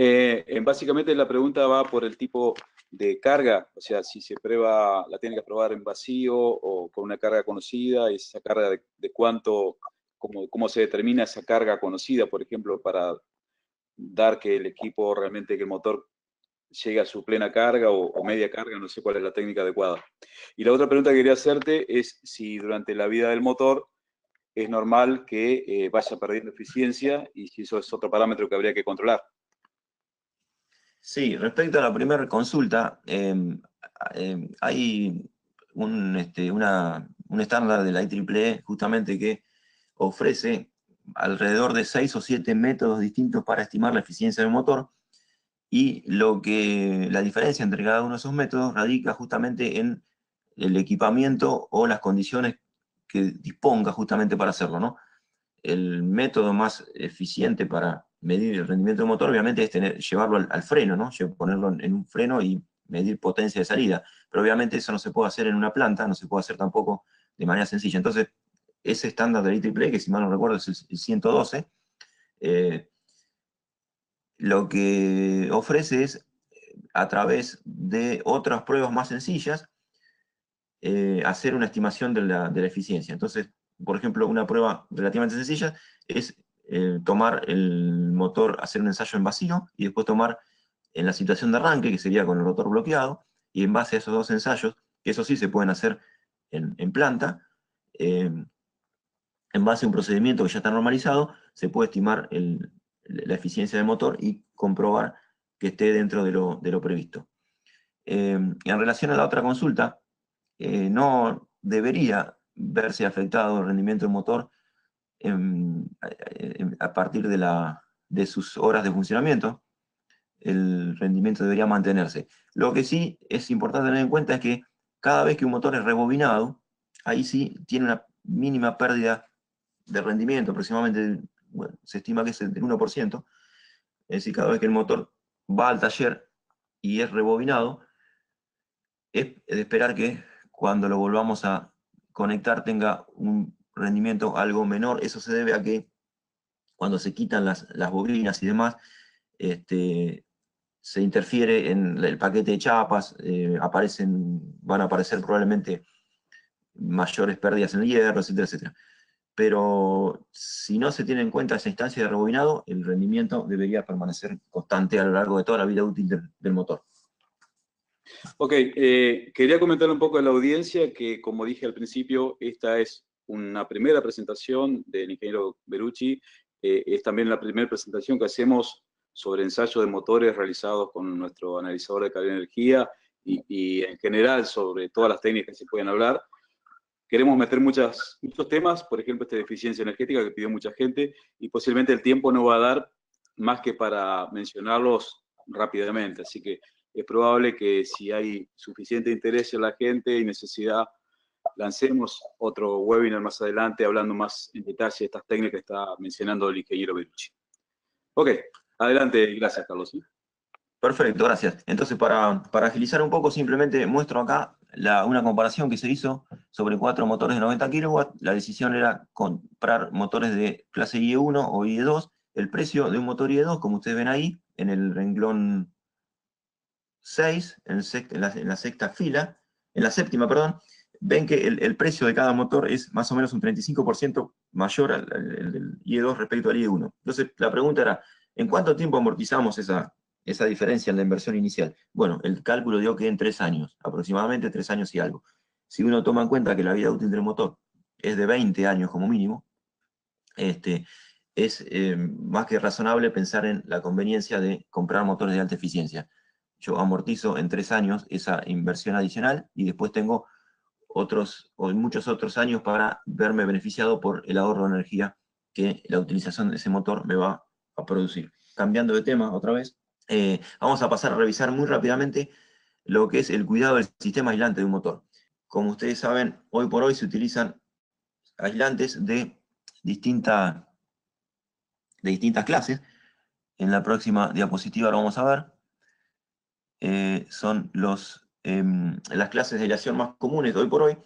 básicamente la pregunta va por el tipo de carga, o sea, si se prueba, la tiene que probar en vacío o con una carga conocida, y esa carga de cuánto, cómo se determina esa carga conocida, por ejemplo, para dar que el equipo realmente, que el motor llegue a su plena carga o media carga, no sé cuál es la técnica adecuada. Y la otra pregunta que quería hacerte es si durante la vida del motor es normal que vaya perdiendo eficiencia, y si eso es otro parámetro que habría que controlar. Sí, respecto a la primera consulta, hay un estándar de la IEEE justamente que ofrece alrededor de 6 o 7 métodos distintos para estimar la eficiencia del motor, y la diferencia entre cada uno de esos métodos radica justamente en el equipamiento o las condiciones que disponga justamente para hacerlo, ¿no? El método más eficiente para medir el rendimiento del motor, obviamente, es llevarlo al freno, ¿no? Ponerlo en un freno y medir potencia de salida. Pero obviamente eso no se puede hacer en una planta, no se puede hacer tampoco de manera sencilla. Entonces, ese estándar de IEEE, que si mal no recuerdo es el 112, lo que ofrece es, a través de otras pruebas más sencillas, hacer una estimación de la eficiencia. Entonces, por ejemplo, una prueba relativamente sencilla es tomar el motor, hacer un ensayo en vacío y después tomar en la situación de arranque, que sería con el rotor bloqueado, y en base a esos dos ensayos, que eso sí se pueden hacer en planta, en base a un procedimiento que ya está normalizado, se puede estimar la eficiencia del motor y comprobar que esté dentro de lo previsto. En relación a la otra consulta, no debería verse afectado el rendimiento del motor a partir de sus horas de funcionamiento. El rendimiento debería mantenerse. Lo que sí es importante tener en cuenta es que cada vez que un motor es rebobinado, ahí sí tiene una mínima pérdida de rendimiento, aproximadamente, bueno, se estima que es del 1%. Es decir, cada vez que el motor va al taller y es rebobinado, es de esperar que cuando lo volvamos a conectar tenga un rendimiento algo menor. Eso se debe a que cuando se quitan las bobinas y demás, se interfiere en el paquete de chapas, van a aparecer probablemente mayores pérdidas en el hierro, etcétera, etcétera. Pero si no se tiene en cuenta esa instancia de rebobinado, el rendimiento debería permanecer constante a lo largo de toda la vida útil del motor. Ok, quería comentar un poco a la audiencia que, como dije al principio, esta es una primera presentación del ingeniero Berucci. Es también la primera presentación que hacemos sobre ensayos de motores realizados con nuestro analizador de calidad de energía y en general sobre todas las técnicas que se pueden hablar. Queremos meter muchos temas, por ejemplo, de eficiencia energética que pidió mucha gente, y posiblemente el tiempo no va a dar más que para mencionarlos rápidamente. Así que es probable que si hay suficiente interés en la gente y necesidad, lancemos otro webinar más adelante hablando más en detalle de estas técnicas que está mencionando el ingeniero Berucci. Ok, adelante, gracias, Carlos. Perfecto, gracias. Entonces, para agilizar un poco, simplemente muestro acá una comparación que se hizo sobre 4 motores de 90 kW. La decisión era comprar motores de clase IE1 o IE2. El precio de un motor IE2, como ustedes ven ahí, en el renglón 6, en la sexta fila, en la séptima, perdón, ven que el precio de cada motor es más o menos un 35% mayor al IE2 respecto al IE1. Entonces, la pregunta era, ¿en cuánto tiempo amortizamos esa esa diferencia en la inversión inicial? Bueno, el cálculo dio que en 3 años, aproximadamente 3 años y algo. Si uno toma en cuenta que la vida útil del motor es de 20 años como mínimo, es más que razonable pensar en la conveniencia de comprar motores de alta eficiencia. Yo amortizo en 3 años esa inversión adicional y después tengo muchos otros años para verme beneficiado por el ahorro de energía que la utilización de ese motor me va a producir. Cambiando de tema otra vez, vamos a pasar a revisar muy rápidamente lo que es el cuidado del sistema aislante de un motor. Como ustedes saben, hoy por hoy se utilizan aislantes de distintas clases. En la próxima diapositiva lo vamos a ver. Son las clases de aislación más comunes de hoy por hoy.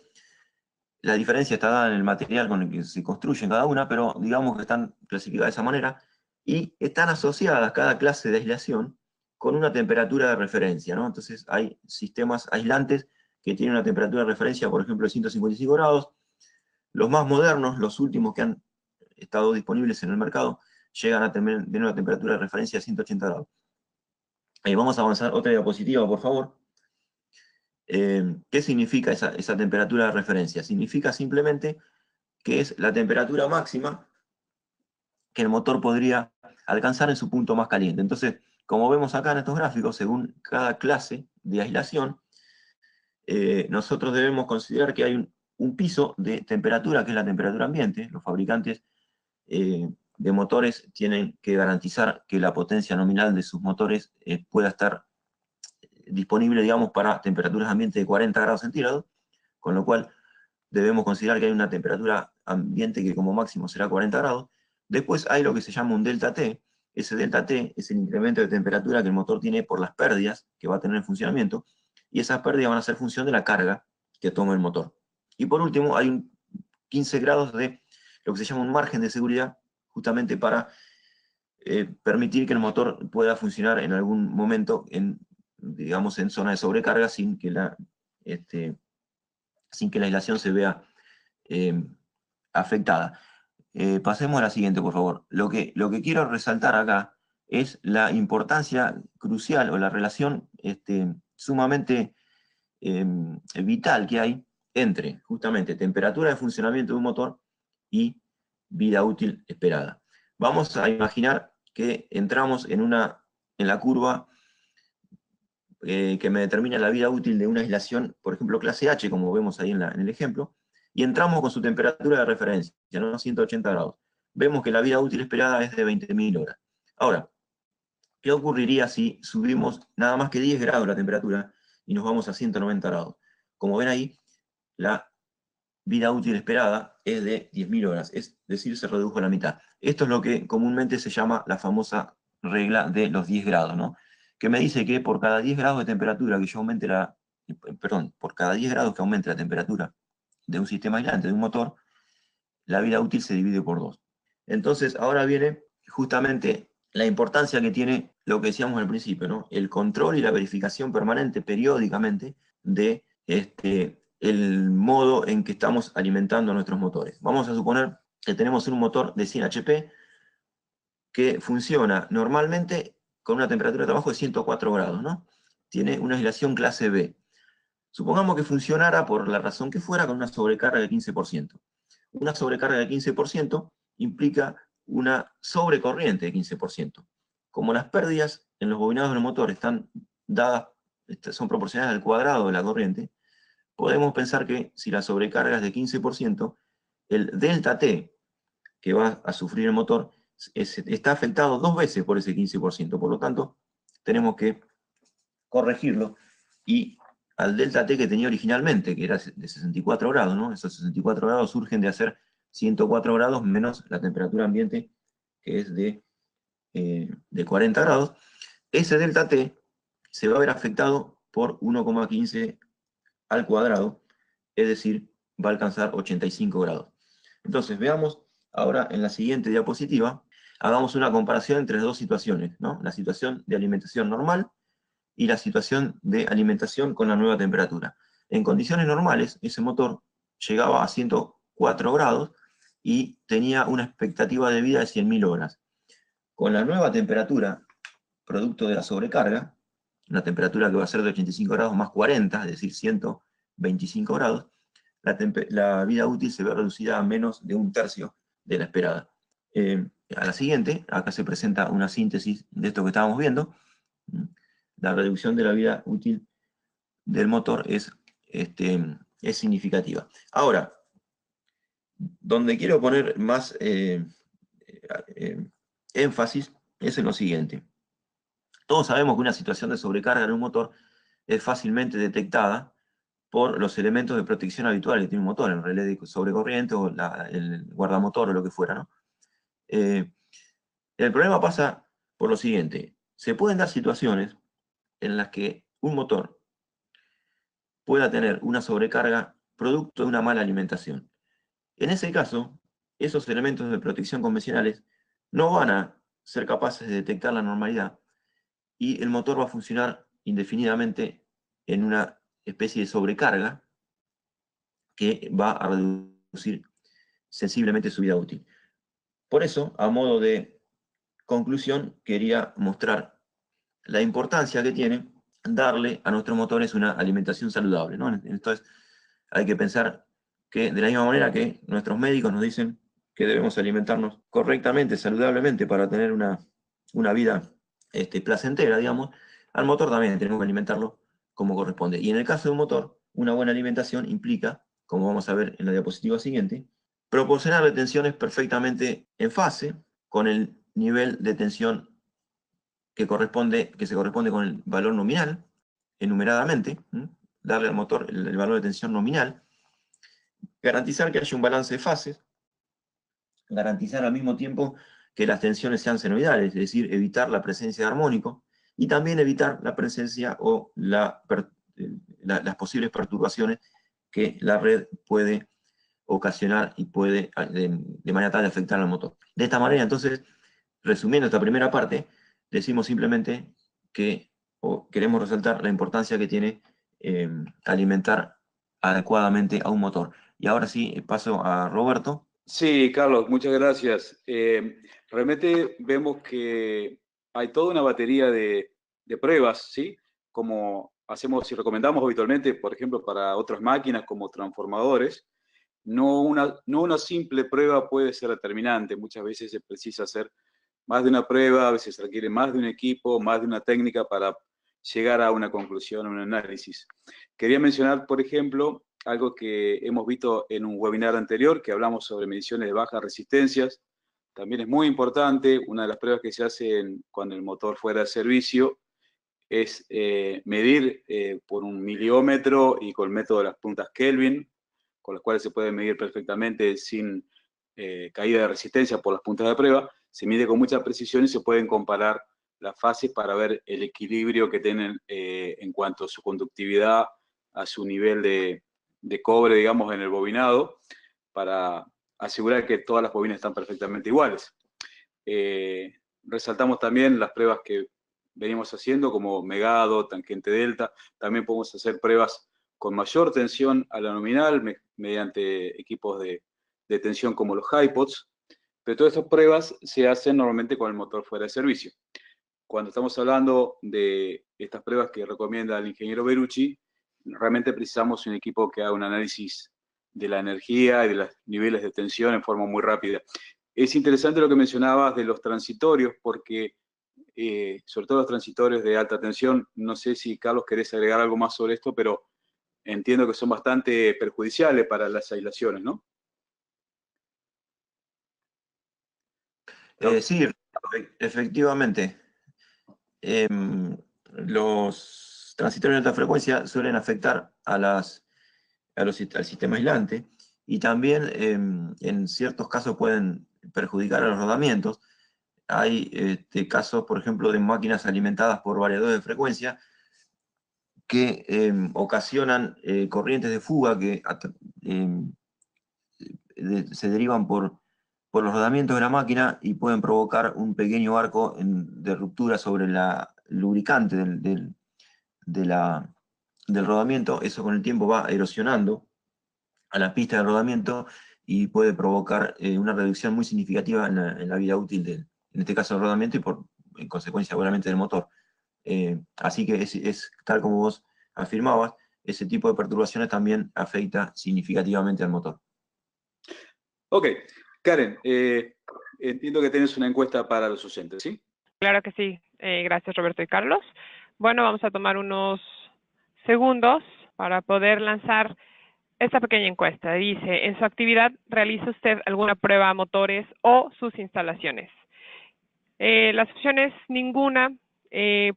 La diferencia está dada en el material con el que se construyen cada una, pero digamos que están clasificadas de esa manera y están asociadas cada clase de aislación con una temperatura de referencia, ¿no? Entonces hay sistemas aislantes que tienen una temperatura de referencia, por ejemplo, de 155 grados. Los más modernos, los últimos que han estado disponibles en el mercado, llegan a tener una temperatura de referencia de 180 grados. Vamos a avanzar otra diapositiva, por favor. ¿Qué significa esa temperatura de referencia? Significa simplemente que es la temperatura máxima que el motor podría alcanzar en su punto más caliente. Entonces, como vemos acá en estos gráficos, según cada clase de aislación, nosotros debemos considerar que hay un piso de temperatura, que es la temperatura ambiente. Los fabricantes de motores tienen que garantizar que la potencia nominal de sus motores pueda estar disponible, digamos, para temperaturas ambiente de 40 grados centígrados, con lo cual debemos considerar que hay una temperatura ambiente que como máximo será 40 grados. Después hay lo que se llama un delta T. Ese delta T es el incremento de temperatura que el motor tiene por las pérdidas que va a tener en funcionamiento, y esas pérdidas van a ser función de la carga que toma el motor. Y por último, hay un 15 grados de lo que se llama un margen de seguridad, justamente para permitir que el motor pueda funcionar en algún momento digamos, en zona de sobrecarga sin que la aislación se vea afectada. Pasemos a la siguiente, por favor. Lo que quiero resaltar acá es la importancia crucial o la relación sumamente vital que hay entre justamente temperatura de funcionamiento de un motor y vida útil esperada. Vamos a imaginar que entramos en la curva que me determina la vida útil de una aislación, por ejemplo, clase H, como vemos ahí en el ejemplo, y entramos con su temperatura de referencia, ¿no? 180 grados. Vemos que la vida útil esperada es de 20.000 horas. Ahora, ¿qué ocurriría si subimos nada más que 10 grados la temperatura y nos vamos a 190 grados? Como ven ahí, la vida útil esperada es de 10.000 horas, es decir, se redujo a la mitad. Esto es lo que comúnmente se llama la famosa regla de los 10 grados, ¿no? Que me dice que por cada 10 grados de temperatura que yo aumente por cada 10 grados que aumente la temperatura de un sistema aislante, de un motor, la vida útil se divide por 2. Entonces, ahora viene justamente la importancia que tiene lo que decíamos al principio, ¿no? El control y la verificación permanente, periódicamente, de el modo en que estamos alimentando nuestros motores. Vamos a suponer que tenemos un motor de 100 HP que funciona normalmente con una temperatura de trabajo de 104 grados, ¿no? Tiene una aislación clase B. Supongamos que funcionara, por la razón que fuera, con una sobrecarga de 15%. Una sobrecarga de 15% implica una sobrecorriente de 15%. Como las pérdidas en los bobinados del motor están dadas, son proporcionales al cuadrado de la corriente, podemos pensar que si la sobrecarga es de 15%, el delta T que va a sufrir el motor está afectado 2 veces por ese 15%. Por lo tanto, tenemos que corregirlo y al delta T que tenía originalmente, que era de 64 grados, ¿no? Esos 64 grados surgen de hacer 104 grados menos la temperatura ambiente, que es de 40 grados. Ese delta T se va a ver afectado por 1,15 al cuadrado, es decir, va a alcanzar 85 grados. Entonces, veamos ahora en la siguiente diapositiva, hagamos una comparación entre las dos situaciones, ¿no? La situación de alimentación normal y la situación de alimentación con la nueva temperatura. En condiciones normales, ese motor llegaba a 104 grados y tenía una expectativa de vida de 100.000 horas. Con la nueva temperatura producto de la sobrecarga, una temperatura que va a ser de 85 grados más 40, es decir, 125 grados, la vida útil se ve reducida a menos de 1/3 de la esperada. A la siguiente, acá se presenta una síntesis de esto que estábamos viendo. La reducción de la vida útil del motor es significativa. Ahora, donde quiero poner más énfasis es en lo siguiente. Todos sabemos que una situación de sobrecarga en un motor es fácilmente detectada por los elementos de protección habituales que tiene un motor, el relé de sobrecorriente o el guardamotor o lo que fuera, ¿no? El problema pasa por lo siguiente. Se pueden dar situaciones en las que un motor pueda tener una sobrecarga producto de una mala alimentación. En ese caso, esos elementos de protección convencionales no van a ser capaces de detectar la normalidad y el motor va a funcionar indefinidamente en una especie de sobrecarga que va a reducir sensiblemente su vida útil. Por eso, a modo de conclusión, quería mostrar la importancia que tiene darle a nuestros motores una alimentación saludable, ¿no? Entonces, hay que pensar que de la misma manera que nuestros médicos nos dicen que debemos alimentarnos correctamente, saludablemente, para tener una vida placentera, digamos, al motor también tenemos que alimentarlo como corresponde. Y en el caso de un motor, una buena alimentación implica, como vamos a ver en la diapositiva siguiente, proporcionarle tensiones perfectamente en fase con el nivel de tensión que se corresponde con el valor nominal, enumeradamente, darle al motor el valor de tensión nominal, garantizar que haya un balance de fases, garantizar al mismo tiempo que las tensiones sean senoidales, es decir, evitar la presencia de armónico, y también evitar la presencia o las posibles perturbaciones que la red puede ocasionar y puede de manera tal afectar al motor. De esta manera, entonces, resumiendo esta primera parte, decimos simplemente que queremos resaltar la importancia que tiene alimentar adecuadamente a un motor. Y ahora sí, paso a Roberto. Sí, Carlos, muchas gracias. Realmente vemos que hay toda una batería de pruebas, ¿sí? Como hacemos y recomendamos habitualmente, por ejemplo, para otras máquinas como transformadores. No una simple prueba puede ser determinante. Muchas veces se precisa hacer más de una prueba, a veces se requiere más de un equipo, más de una técnica para llegar a una conclusión, a un análisis. Quería mencionar, por ejemplo, algo que hemos visto en un webinar anterior, que hablamos sobre mediciones de bajas resistencias. También es muy importante, una de las pruebas que se hacen cuando el motor fuera de servicio es medir por un miliómetro y con el método de las puntas Kelvin, con las cuales se puede medir perfectamente sin caída de resistencia por las puntas de prueba. Se mide con mucha precisión y se pueden comparar las fases para ver el equilibrio que tienen en cuanto a su conductividad, a su nivel de cobre, digamos, en el bobinado, para asegurar que todas las bobinas están perfectamente iguales. Resaltamos también las pruebas que venimos haciendo, como megado, tangente delta. También podemos hacer pruebas con mayor tensión a la nominal, mediante equipos de tensión como los HiPods. Pero todas estas pruebas se hacen normalmente con el motor fuera de servicio. Cuando estamos hablando de estas pruebas que recomienda el ingeniero Berucci, realmente precisamos un equipo que haga un análisis de la energía y de los niveles de tensión en forma muy rápida. Es interesante lo que mencionabas de los transitorios, porque sobre todo los transitorios de alta tensión, no sé si Carlos querés agregar algo más sobre esto, pero entiendo que son bastante perjudiciales para las aislaciones, ¿no? Sí, efectivamente. Los transitorios de alta frecuencia suelen afectar al sistema aislante y también en ciertos casos pueden perjudicar a los rodamientos. Hay casos, por ejemplo, de máquinas alimentadas por variadores de frecuencia que ocasionan corrientes de fuga que se derivan por los rodamientos de la máquina y pueden provocar un pequeño arco de ruptura sobre la lubricante del rodamiento. Eso con el tiempo va erosionando a la pista de rodamiento y puede provocar una reducción muy significativa en la vida útil en este caso del rodamiento y por en consecuencia obviamente del motor. Así que es tal como vos afirmabas, ese tipo de perturbaciones también afecta significativamente al motor. Ok, Karen, entiendo que tienes una encuesta para los oyentes, ¿sí? Claro que sí. Gracias, Roberto y Carlos. Bueno, vamos a tomar unos segundos para poder lanzar esta pequeña encuesta. Dice, en su actividad, ¿realiza usted alguna prueba a motores o sus instalaciones? Las opciones ninguna,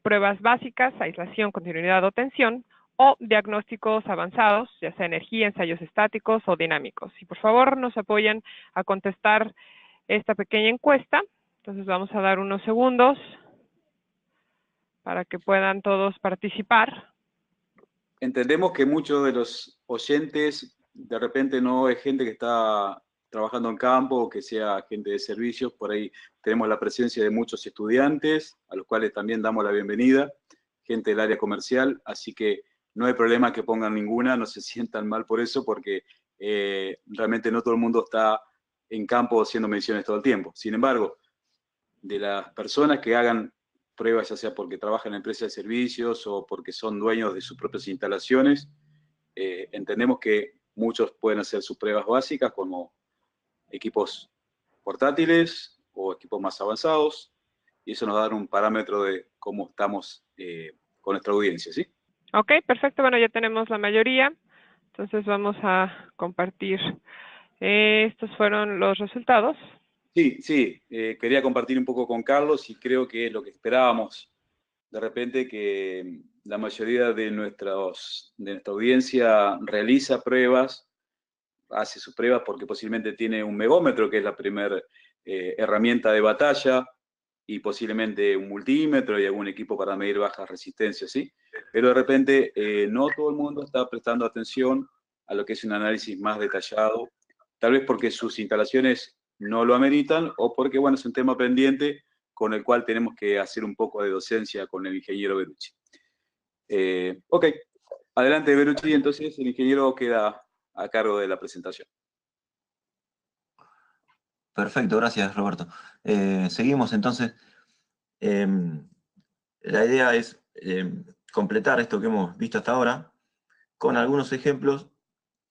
pruebas básicas, aislación, continuidad o tensión, o diagnósticos avanzados, ya sea energía, ensayos estáticos o dinámicos. Y por favor nos apoyan a contestar esta pequeña encuesta. Entonces vamos a dar unos segundos para que puedan todos participar. Entendemos que muchos de los oyentes de repente no es gente que está trabajando en campo o que sea gente de servicios. Por ahí tenemos la presencia de muchos estudiantes, a los cuales también damos la bienvenida, gente del área comercial, así que no hay problema que pongan ninguna, no se sientan mal por eso, porque realmente no todo el mundo está en campo haciendo mediciones todo el tiempo. Sin embargo, de las personas que hagan pruebas, ya sea porque trabajan en empresas de servicios o porque son dueños de sus propias instalaciones, entendemos que muchos pueden hacer sus pruebas básicas como equipos portátiles o equipos más avanzados, y eso nos da un parámetro de cómo estamos con nuestra audiencia, ¿sí? Ok, perfecto. Bueno, ya tenemos la mayoría. Entonces vamos a compartir. Estos fueron los resultados. Sí, quería compartir un poco con Carlos y creo que es lo que esperábamos. De repente que la mayoría de nuestra audiencia realiza pruebas, hace sus pruebas porque posiblemente tiene un megómetro, que es la primera herramienta de batalla, y posiblemente un multímetro y algún equipo para medir bajas resistencias, ¿sí? Pero de repente no todo el mundo está prestando atención a lo que es un análisis más detallado, tal vez porque sus instalaciones no lo ameritan o porque, bueno, es un tema pendiente con el cual tenemos que hacer un poco de docencia con el ingeniero Berucci. Ok, adelante Berucci, entonces el ingeniero queda a cargo de la presentación. Perfecto, gracias Roberto. Seguimos entonces. La idea es completar esto que hemos visto hasta ahora con algunos ejemplos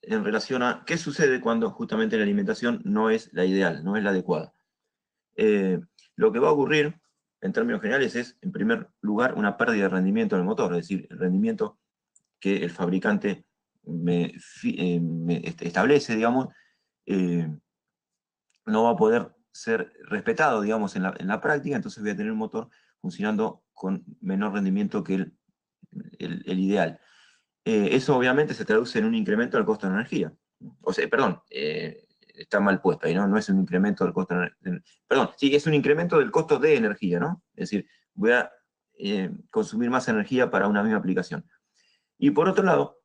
en relación a qué sucede cuando justamente la alimentación no es la ideal, no es la adecuada. Lo que va a ocurrir, en términos generales, es, en primer lugar, una pérdida de rendimiento del motor, es decir, el rendimiento que el fabricante me establece, digamos, no va a poder ser respetado, digamos, en la práctica, entonces voy a tener un motor funcionando con menor rendimiento que el ideal. Eso obviamente se traduce en un incremento del costo de energía. O sea, perdón, está mal puesto ahí, ¿no? No es un incremento del costo de energía. Perdón, sí, es un incremento del costo de energía, ¿no? Es decir, voy a consumir más energía para una misma aplicación. Y por otro lado,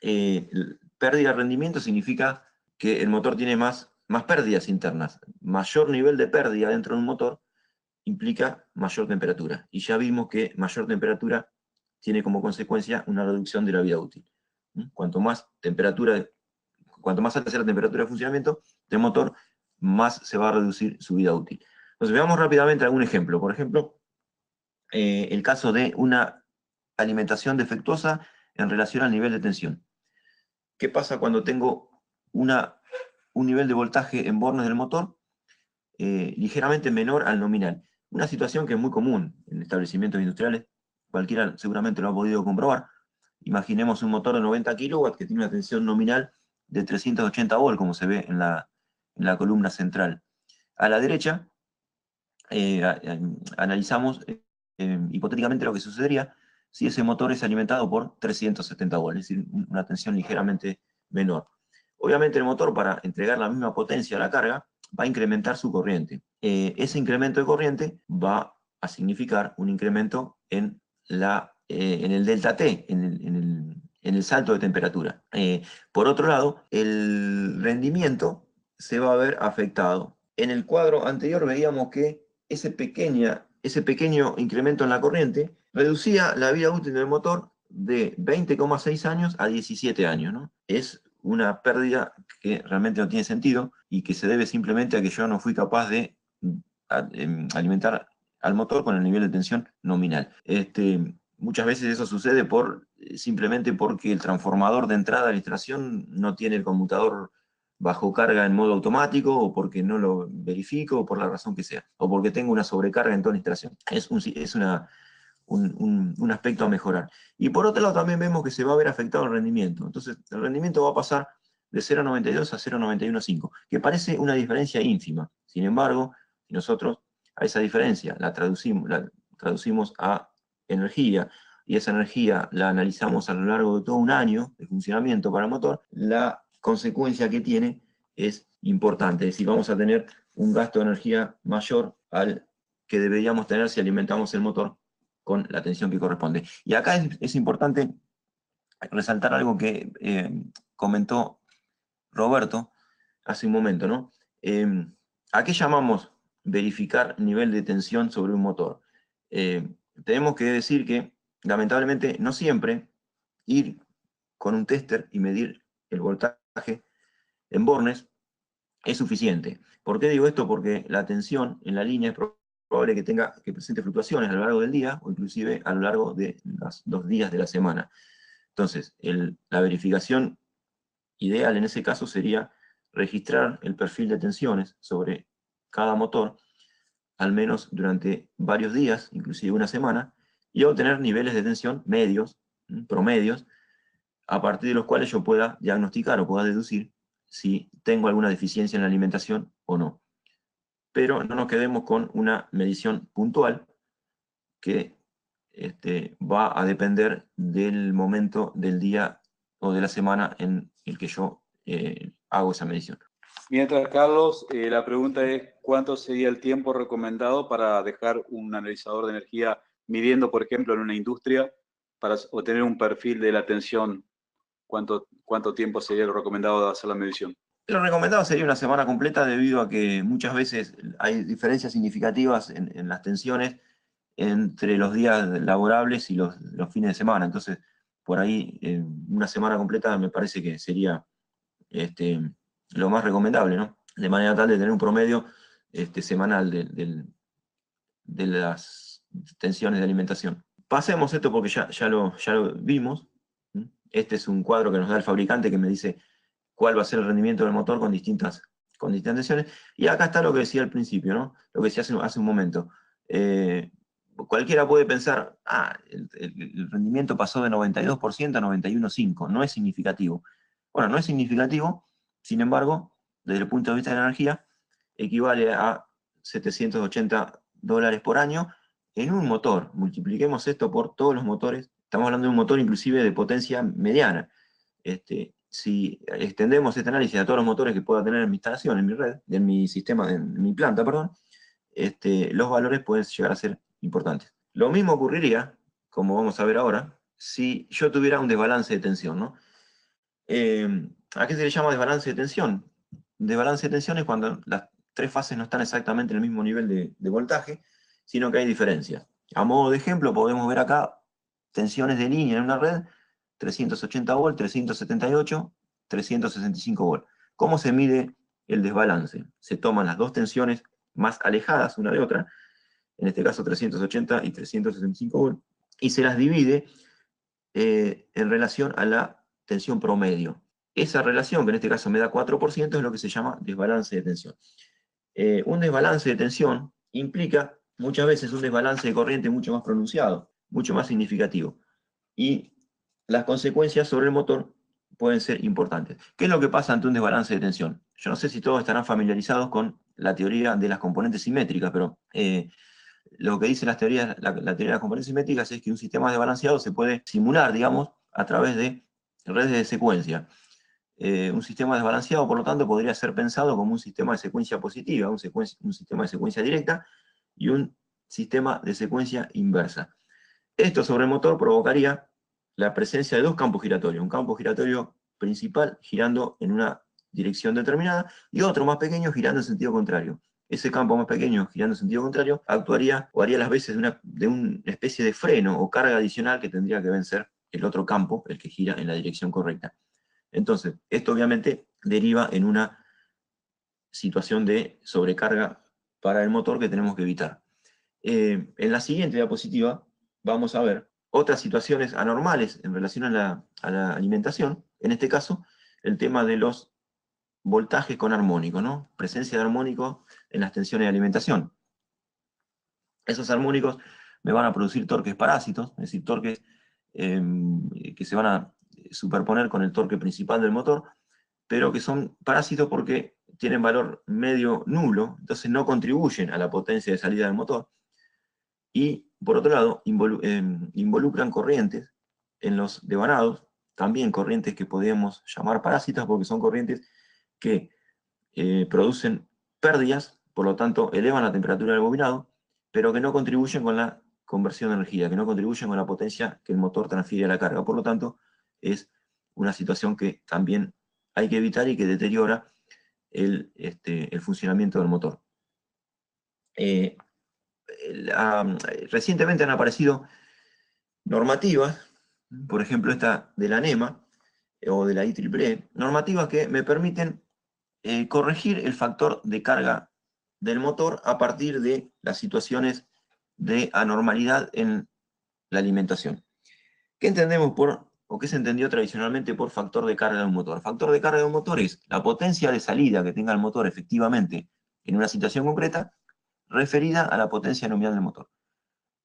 pérdida de rendimiento significa que el motor tiene más pérdidas internas. Mayor nivel de pérdida dentro de un motor implica mayor temperatura. Y ya vimos que mayor temperatura tiene como consecuencia una reducción de la vida útil. Cuanto más alta sea la temperatura de funcionamiento del motor, más se va a reducir su vida útil. Entonces veamos rápidamente algún ejemplo. Por ejemplo, el caso de una alimentación defectuosa en relación al nivel de tensión. ¿Qué pasa cuando tengo un nivel de voltaje en bornes del motor ligeramente menor al nominal? Una situación que es muy común en establecimientos industriales, cualquiera seguramente lo ha podido comprobar. Imaginemos un motor de 90 kW que tiene una tensión nominal de 380 volts, como se ve en la columna central. A la derecha, analizamos hipotéticamente lo que sucedería si ese motor es alimentado por 370 volts, es decir, una tensión ligeramente menor. Obviamente el motor, para entregar la misma potencia a la carga, va a incrementar su corriente. Ese incremento de corriente va a significar un incremento en el delta T, en el salto de temperatura. Por otro lado, el rendimiento se va a ver afectado. En el cuadro anterior veíamos que ese pequeño incremento en la corriente reducía la vida útil del motor de 20,6 años a 17 años, ¿no? Es una pérdida que realmente no tiene sentido y que se debe simplemente a que yo no fui capaz de alimentar al motor con el nivel de tensión nominal. Muchas veces eso sucede simplemente porque el transformador de entrada de la instalación no tiene el conmutador bajo carga en modo automático, o porque no lo verifico, o por la razón que sea, o porque tengo una sobrecarga en toda la instalación. Es un aspecto a mejorar. Y por otro lado también vemos que se va a ver afectado el rendimiento. Entonces el rendimiento va a pasar de 0,92 a 0,915, que parece una diferencia ínfima. Sin embargo, si nosotros a esa diferencia la traducimos a energía, y esa energía la analizamos a lo largo de todo un año de funcionamiento para el motor, la consecuencia que tiene es importante. Es decir, vamos a tener un gasto de energía mayor al que deberíamos tener si alimentamos el motor con la tensión que corresponde. Y acá es importante resaltar algo que comentó Roberto hace un momento, ¿no? ¿A qué llamamos verificar nivel de tensión sobre un motor? Tenemos que decir que, lamentablemente, no siempre ir con un tester y medir el voltaje en bornes es suficiente. ¿Por qué digo esto? Porque la tensión en la línea es probable que presente fluctuaciones a lo largo del día, o inclusive a lo largo de los 2 días de la semana. Entonces, la verificación ideal en ese caso sería registrar el perfil de tensiones sobre cada motor, al menos durante varios días, inclusive una semana, y obtener niveles de tensión medios, promedios, a partir de los cuales yo pueda diagnosticar o pueda deducir si tengo alguna deficiencia en la alimentación o no. Pero no nos quedemos con una medición puntual que va a depender del momento del día o de la semana en el que yo hago esa medición. Mientras, Carlos, la pregunta es, ¿cuánto sería el tiempo recomendado para dejar un analizador de energía midiendo, por ejemplo, en una industria, para obtener un perfil de la tensión? ¿Cuánto tiempo sería lo recomendado de hacer la medición? Lo recomendado sería una semana completa, debido a que muchas veces hay diferencias significativas en las tensiones entre los días laborables y los fines de semana. Entonces, por ahí, una semana completa me parece que sería lo más recomendable, ¿no? De manera tal de tener un promedio semanal de las tensiones de alimentación. Pasemos esto porque ya lo vimos. Este es un cuadro que nos da el fabricante, que me dice cuál va a ser el rendimiento del motor con distintas tensiones. Y acá está lo que decía al principio, ¿no? Lo que decía hace un momento. Cualquiera puede pensar, el rendimiento pasó de 92% a 91,5%, no es significativo. Bueno, no es significativo, sin embargo, desde el punto de vista de la energía, equivale a $780 por año en un motor. Multipliquemos esto por todos los motores. Estamos hablando de un motor inclusive de potencia mediana. Si extendemos este análisis a todos los motores que pueda tener en mi instalación, en mi red, en mi sistema, en mi planta, perdón, los valores pueden llegar a ser importantes. Lo mismo ocurriría, como vamos a ver ahora, si yo tuviera un desbalance de tensión, ¿no? ¿A qué se le llama desbalance de tensión? Desbalance de tensión es cuando las 3 fases no están exactamente en el mismo nivel de voltaje, sino que hay diferencias. A modo de ejemplo, podemos ver acá tensiones de línea en una red: 380 volt, 378, 365 volt. ¿Cómo se mide el desbalance? Se toman las dos tensiones más alejadas una de otra, en este caso 380 y 365 volt, y se las divide en relación a la tensión promedio. Esa relación, que en este caso me da 4%, es lo que se llama desbalance de tensión. Un desbalance de tensión implica muchas veces un desbalance de corriente mucho más pronunciado, mucho más significativo. Y las consecuencias sobre el motor pueden ser importantes. ¿Qué es lo que pasa ante un desbalance de tensión? Yo no sé si todos estarán familiarizados con la teoría de las componentes simétricas, pero lo que dice la teoría de las componentes simétricas es que un sistema desbalanceado se puede simular, digamos, a través de redes de secuencia. Un sistema desbalanceado, por lo tanto, podría ser pensado como un sistema de secuencia positiva, un sistema de secuencia directa y un sistema de secuencia inversa. Esto sobre el motor provocaría la presencia de dos campos giratorios: un campo giratorio principal girando en una dirección determinada y otro más pequeño girando en sentido contrario. Ese campo más pequeño girando en sentido contrario actuaría o haría las veces de una especie de freno o carga adicional que tendría que vencer el otro campo, el que gira en la dirección correcta. Entonces, esto obviamente deriva en una situación de sobrecarga para el motor que tenemos que evitar. En la siguiente diapositiva vamos a ver otras situaciones anormales en relación a la alimentación, en este caso, el tema de los voltajes con armónico, ¿no? Presencia de armónico en las tensiones de alimentación. Esos armónicos me van a producir torques parásitos, es decir, torques que se van a superponer con el torque principal del motor, pero que son parásitos porque tienen valor medio nulo, entonces no contribuyen a la potencia de salida del motor, y por otro lado involucran corrientes en los devanados, también corrientes que podríamos llamar parásitas porque son corrientes que producen pérdidas, por lo tanto elevan la temperatura del bobinado, pero que no contribuyen con la conversión de energía, que no contribuyen con la potencia que el motor transfiere a la carga. Por lo tanto, es una situación que también hay que evitar y que deteriora el funcionamiento del motor. Recientemente han aparecido normativas, por ejemplo esta de la NEMA o de la IEEE, normativas que me permiten corregir el factor de carga del motor a partir de las situaciones de anormalidad en la alimentación. ¿Qué entendemos o qué se entendió tradicionalmente por factor de carga de un motor? Factor de carga de un motor es la potencia de salida que tenga el motor efectivamente en una situación concreta referida a la potencia nominal del motor.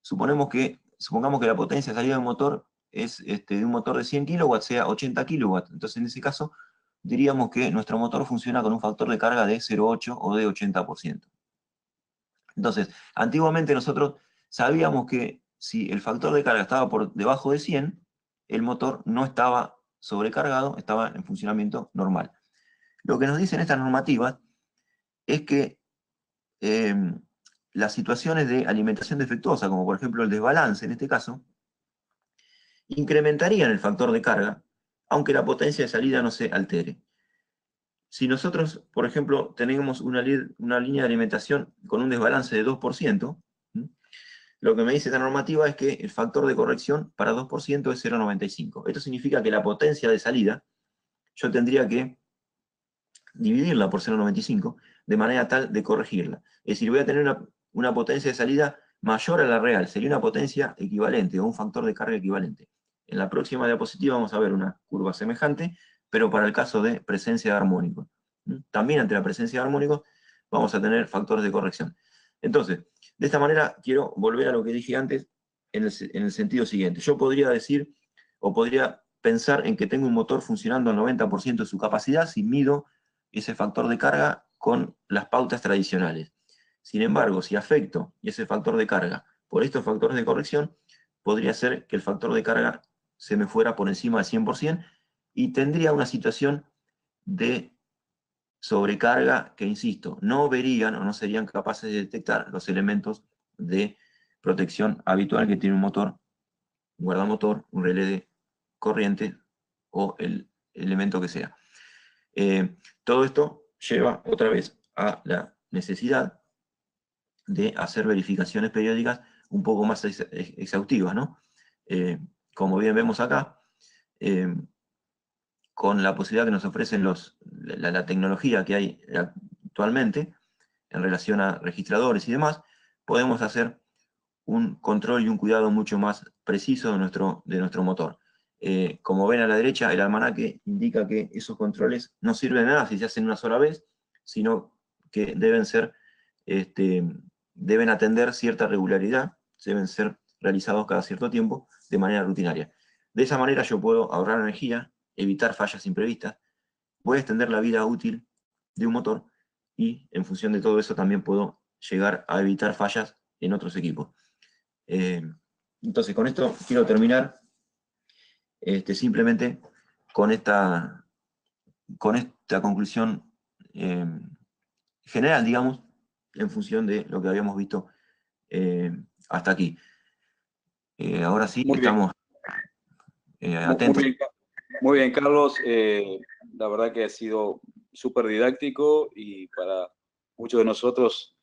Supongamos que la potencia de salida del motor es de un motor de 100 kW, sea 80 kW. Entonces, en ese caso, diríamos que nuestro motor funciona con un factor de carga de 0,8 o de 80%. Entonces, antiguamente nosotros sabíamos que si el factor de carga estaba por debajo de 100, el motor no estaba sobrecargado, estaba en funcionamiento normal. Lo que nos dicen estas normativas es que las situaciones de alimentación defectuosa, como por ejemplo el desbalance en este caso, incrementarían el factor de carga, aunque la potencia de salida no se altere. Si nosotros, por ejemplo, tenemos una línea de alimentación con un desbalance de 2%, lo que me dice esta normativa es que el factor de corrección para 2% es 0,95. Esto significa que la potencia de salida, yo tendría que dividirla por 0,95 de manera tal de corregirla. Es decir, voy a tener una potencia de salida mayor a la real, sería una potencia equivalente o un factor de carga equivalente. En la próxima diapositiva vamos a ver una curva semejante, pero para el caso de presencia de armónicos. También ante la presencia de armónicos vamos a tener factores de corrección. Entonces, de esta manera quiero volver a lo que dije antes en el sentido siguiente. Yo podría decir, o podría pensar en que tengo un motor funcionando al 90% de su capacidad si mido ese factor de carga con las pautas tradicionales. Sin embargo, si afecto ese factor de carga por estos factores de corrección, podría ser que el factor de carga se me fuera por encima del 100% y tendría una situación de sobrecarga que, insisto, no verían o no serían capaces de detectar los elementos de protección habitual que tiene un motor, un guardamotor, un relé de corriente o el elemento que sea. Todo esto lleva otra vez a la necesidad de hacer verificaciones periódicas un poco más exhaustivas, ¿no? Como bien vemos acá, con la posibilidad que nos ofrecen la tecnología que hay actualmente en relación a registradores y demás, podemos hacer un control y un cuidado mucho más preciso de nuestro motor. Como ven a la derecha, el almanaque indica que esos controles no sirven de nada si se hacen una sola vez, sino que deben atender cierta regularidad, deben ser realizados cada cierto tiempo de manera rutinaria. De esa manera yo puedo ahorrar energía, evitar fallas imprevistas, voy a extender la vida útil de un motor y en función de todo eso también puedo llegar a evitar fallas en otros equipos. Entonces, con esto quiero terminar simplemente con esta conclusión general, digamos, en función de lo que habíamos visto hasta aquí. Ahora sí, estamos atentos. Muy bien, Carlos. La verdad que ha sido súper didáctico y para muchos de nosotros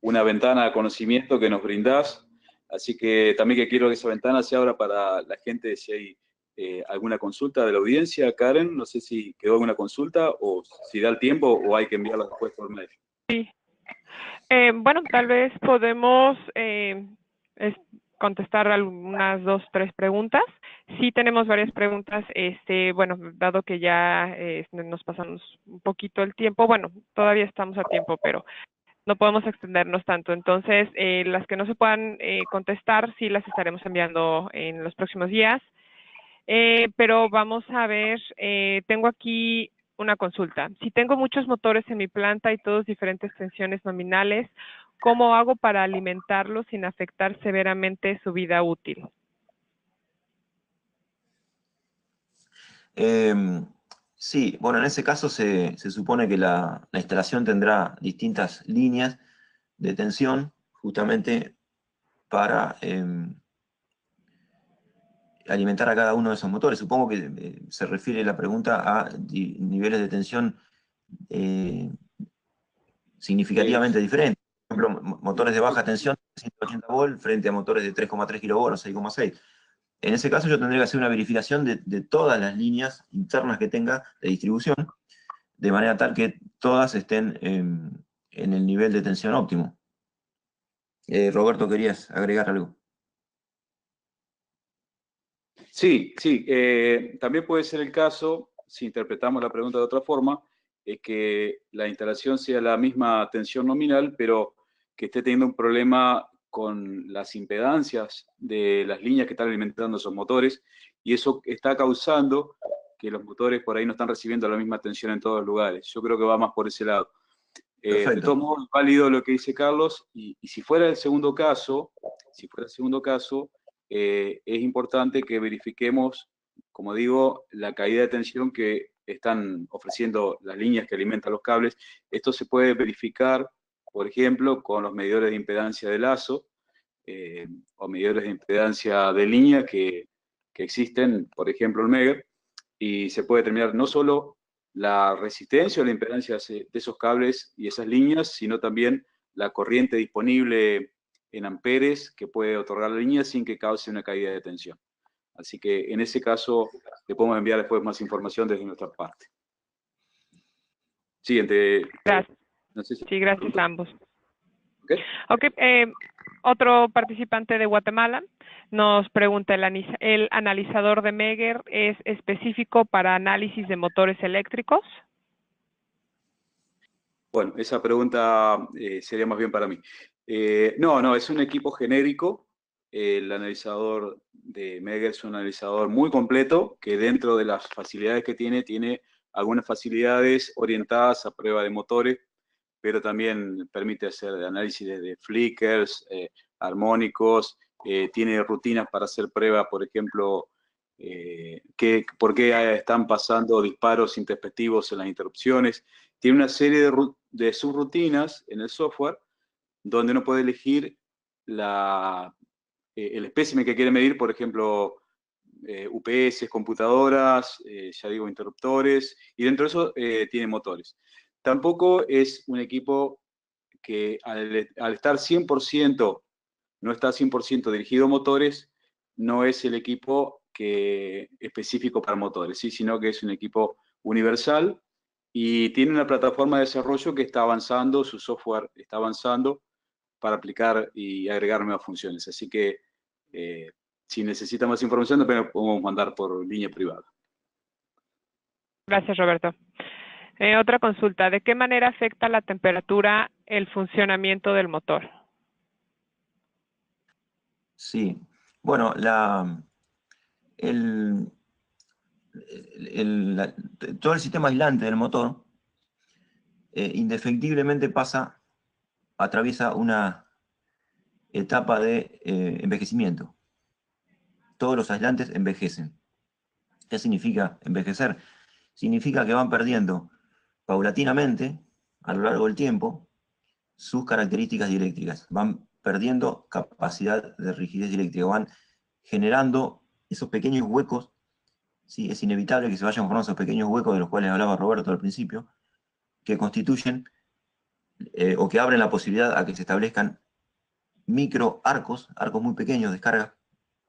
una ventana de conocimiento que nos brindás. Así que también que quiero que esa ventana se abra para la gente, si hay alguna consulta de la audiencia. Karen, no sé si quedó alguna consulta o si da el tiempo o hay que enviarla después por mail. Sí. Bueno, tal vez podemos contestar algunas 2, 3 preguntas. Sí tenemos varias preguntas, bueno, dado que ya nos pasamos un poquito el tiempo, bueno, todavía estamos a tiempo, pero no podemos extendernos tanto. Entonces, las que no se puedan contestar, sí las estaremos enviando en los próximos días. Pero vamos a ver, tengo aquí una consulta. Si tengo muchos motores en mi planta y todos diferentes tensiones nominales, ¿cómo hago para alimentarlos sin afectar severamente su vida útil? Sí, bueno, en ese caso se supone que la instalación tendrá distintas líneas de tensión, justamente para alimentar a cada uno de esos motores. Supongo que se refiere la pregunta a niveles de tensión significativamente diferentes. Por ejemplo, motores de baja tensión, 180 volt, frente a motores de 3,3 kV o 6,6. En ese caso yo tendría que hacer una verificación de todas las líneas internas que tenga de distribución, de manera tal que todas estén en el nivel de tensión óptimo. Roberto, ¿querías agregar algo? Sí, sí. También puede ser el caso, si interpretamos la pregunta de otra forma, es que la instalación sea la misma tensión nominal, pero que esté teniendo un problema con las impedancias de las líneas que están alimentando esos motores, y eso está causando que los motores por ahí no están recibiendo la misma tensión en todos los lugares. Yo creo que va más por ese lado. De todos modos, es válido lo que dice Carlos, y si fuera el segundo caso, es importante que verifiquemos, como digo, la caída de tensión que están ofreciendo las líneas que alimentan los cables. Esto se puede verificar, por ejemplo, con los medidores de impedancia de lazo o medidores de impedancia de línea que existen, por ejemplo, en Megger, y se puede determinar no solo la resistencia o la impedancia de esos cables y esas líneas, sino también la corriente disponible en amperes que puede otorgar la línea sin que cause una caída de tensión. Así que en ese caso le podemos enviar después más información desde nuestra parte. Siguiente. Gracias. No sé si sí, gracias a ambos. Okay. Otro participante de Guatemala nos pregunta, ¿el analizador de Megger es específico para análisis de motores eléctricos? Bueno, esa pregunta sería más bien para mí. No, es un equipo genérico. El analizador de Megger es un analizador muy completo, que dentro de las facilidades que tiene algunas facilidades orientadas a prueba de motores, pero también permite hacer análisis de flickers, armónicos, tiene rutinas para hacer prueba, por ejemplo, por qué están pasando disparos introspectivos en las interrupciones. Tiene una serie de subrutinas en el software donde uno puede elegir el espécimen que quiere medir, por ejemplo, UPS, computadoras, ya digo, interruptores, y dentro de eso tiene motores. Tampoco es un equipo que al estar 100%, no está 100% dirigido a motores, no es el equipo específico para motores, ¿sí? Sino que es un equipo universal y tiene una plataforma de desarrollo que está avanzando, su software está avanzando para aplicar y agregar nuevas funciones. Así que si necesita más información, también lo podemos mandar por línea privada. Gracias, Roberto. Otra consulta, ¿de qué manera afecta la temperatura el funcionamiento del motor? Sí, bueno, todo el sistema aislante del motor indefectiblemente atraviesa una etapa de envejecimiento. Todos los aislantes envejecen. ¿Qué significa envejecer? Significa que van perdiendo paulatinamente, a lo largo del tiempo, sus características dieléctricas. Van perdiendo capacidad de rigidez dieléctrica, van generando esos pequeños huecos. ¿Sí? Es inevitable que se vayan formando esos pequeños huecos de los cuales hablaba Roberto al principio, que constituyen o que abren la posibilidad a que se establezcan micro arcos muy pequeños, descargas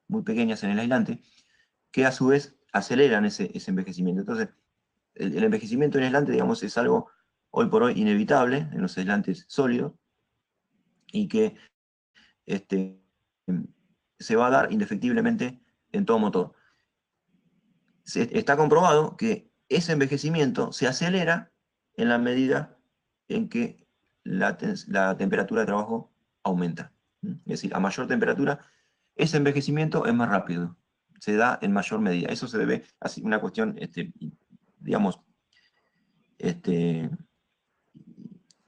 muy pequeñas en el aislante, que a su vez aceleran ese envejecimiento. Entonces, el envejecimiento en aislante, digamos, es algo hoy por hoy inevitable en los aislantes sólidos, y que se va a dar indefectiblemente en todo motor. Está comprobado que ese envejecimiento se acelera en la medida en que la temperatura de trabajo aumenta. Es decir, a mayor temperatura, ese envejecimiento es más rápido, se da en mayor medida. Eso se debe a una cuestión, digamos,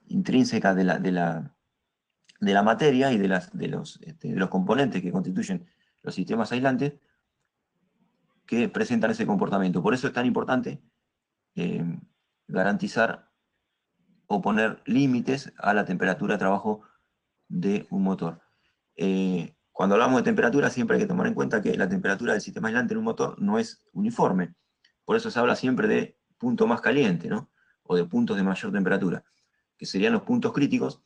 intrínseca de la materia y de los componentes que constituyen los sistemas aislantes que presentan ese comportamiento. Por eso es tan importante garantizar o poner límites a la temperatura de trabajo de un motor. Cuando hablamos de temperatura, siempre hay que tomar en cuenta que la temperatura del sistema aislante en un motor no es uniforme. Por eso se habla siempre de punto más caliente, ¿no? O de puntos de mayor temperatura, que serían los puntos críticos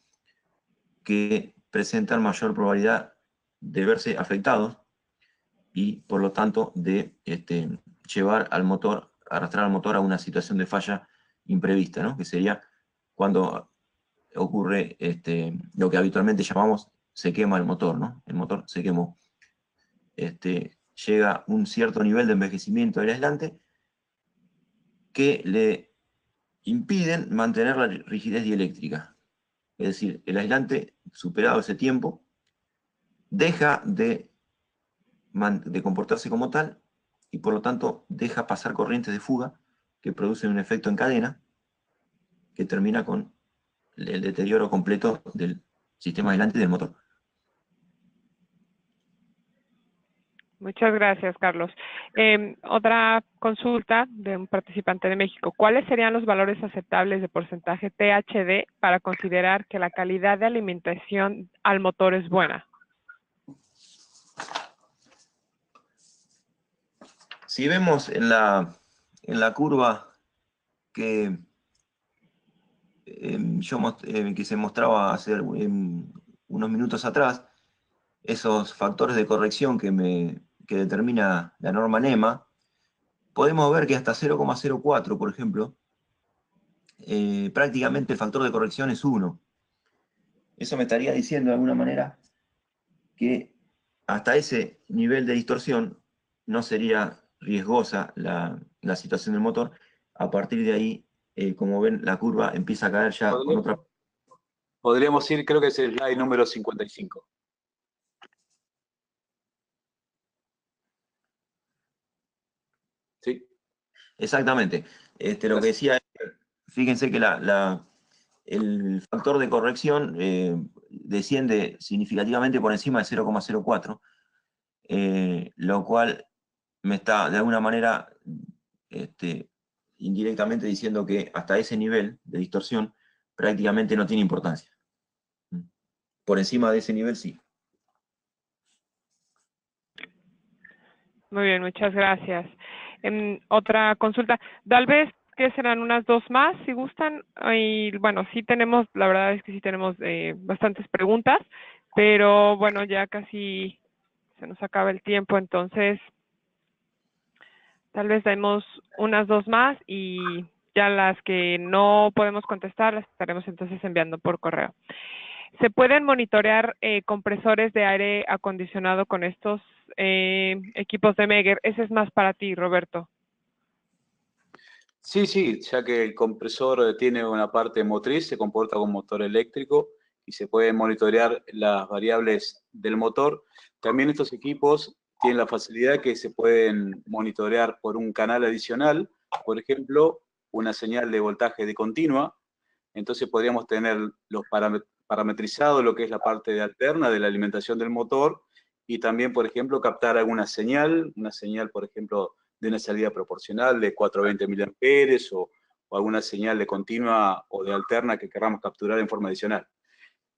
que presentan mayor probabilidad de verse afectados y, por lo tanto, de llevar al motor, arrastrar al motor a una situación de falla imprevista, ¿no? Que sería cuando ocurre lo que habitualmente llamamos se quema el motor, ¿no? El motor se quemó. Llega un cierto nivel de envejecimiento del aislante que le impiden mantener la rigidez dieléctrica. Es decir, el aislante, superado ese tiempo, deja de comportarse como tal y por lo tanto deja pasar corrientes de fuga que producen un efecto en cadena que termina con el deterioro completo del sistema aislante y del motor. Muchas gracias, Carlos. Otra consulta de un participante de México. ¿Cuáles serían los valores aceptables de porcentaje THD para considerar que la calidad de alimentación al motor es buena? Si vemos en la curva que, que se mostraba hace unos minutos atrás, esos factores de corrección que determina la norma NEMA, podemos ver que hasta 0,04, por ejemplo, prácticamente el factor de corrección es 1. Eso me estaría diciendo de alguna manera que hasta ese nivel de distorsión no sería riesgosa la situación del motor. A partir de ahí, como ven, la curva empieza a caer ya con otra... Podríamos ir, creo que es el slide número 55. ¿Sí? Exactamente. Lo que decía es, fíjense que el factor de corrección desciende significativamente por encima de 0,04, lo cual me está de alguna manera indirectamente diciendo que hasta ese nivel de distorsión prácticamente no tiene importancia. Por encima de ese nivel sí. Muy bien, muchas gracias. Otra consulta, tal vez que serán unas 2 más, si gustan. Y bueno, sí tenemos, la verdad es que sí tenemos bastantes preguntas, pero bueno, ya casi se nos acaba el tiempo, entonces tal vez demos unas 2 más y ya las que no podemos contestar las estaremos entonces enviando por correo. ¿Se pueden monitorear compresores de aire acondicionado con estos equipos de Megger? Ese es más para ti, Roberto. Sí, ya que el compresor tiene una parte motriz, se comporta como motor eléctrico y se pueden monitorear las variables del motor. También estos equipos tienen la facilidad que se pueden monitorear por un canal adicional, por ejemplo, una señal de voltaje de continua. Entonces podríamos tener los parametrizados, lo que es la parte de alterna de la alimentación del motor, y también, por ejemplo, captar alguna señal, por ejemplo, de una salida proporcional de 420 mA o alguna señal de continua o de alterna que queramos capturar en forma adicional.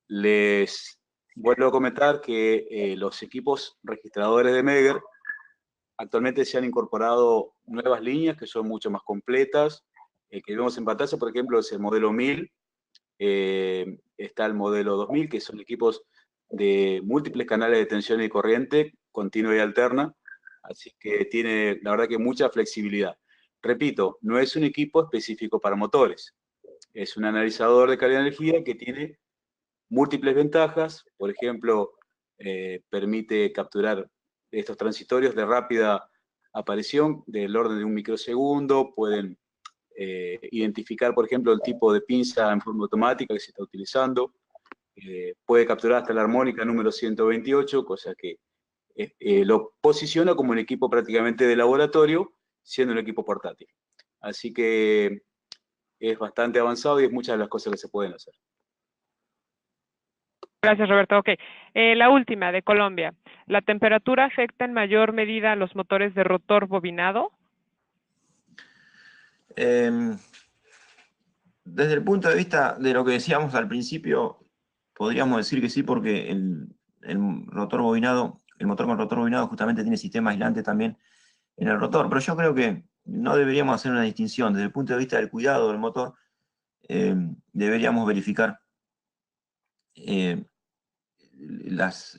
Les vuelvo a comentar que los equipos registradores de Megger actualmente se han incorporado nuevas líneas que son mucho más completas. El que vemos en pantalla, por ejemplo, es el modelo 1000, está el modelo 2000, que son equipos de múltiples canales de tensión y corriente, continua y alterna, así que tiene, la verdad, que mucha flexibilidad. Repito, no es un equipo específico para motores, es un analizador de calidad de energía que tiene múltiples ventajas. Por ejemplo, permite capturar estos transitorios de rápida aparición del orden de 1 microsegundo, pueden identificar, por ejemplo, el tipo de pinza en forma automática que se está utilizando, puede capturar hasta la armónica número 128, cosa que lo posiciona como un equipo prácticamente de laboratorio, siendo un equipo portátil. Así que es bastante avanzado y es muchas de las cosas que se pueden hacer. Gracias, Roberto. Ok. La última, de Colombia. ¿La temperatura afecta en mayor medida a los motores de rotor bobinado? Desde el punto de vista de lo que decíamos al principio, podríamos decir que sí, porque el rotor bobinado, el motor con rotor bobinado justamente tiene sistema aislante también en el rotor, pero yo creo que no deberíamos hacer una distinción. Desde el punto de vista del cuidado del motor, deberíamos verificar las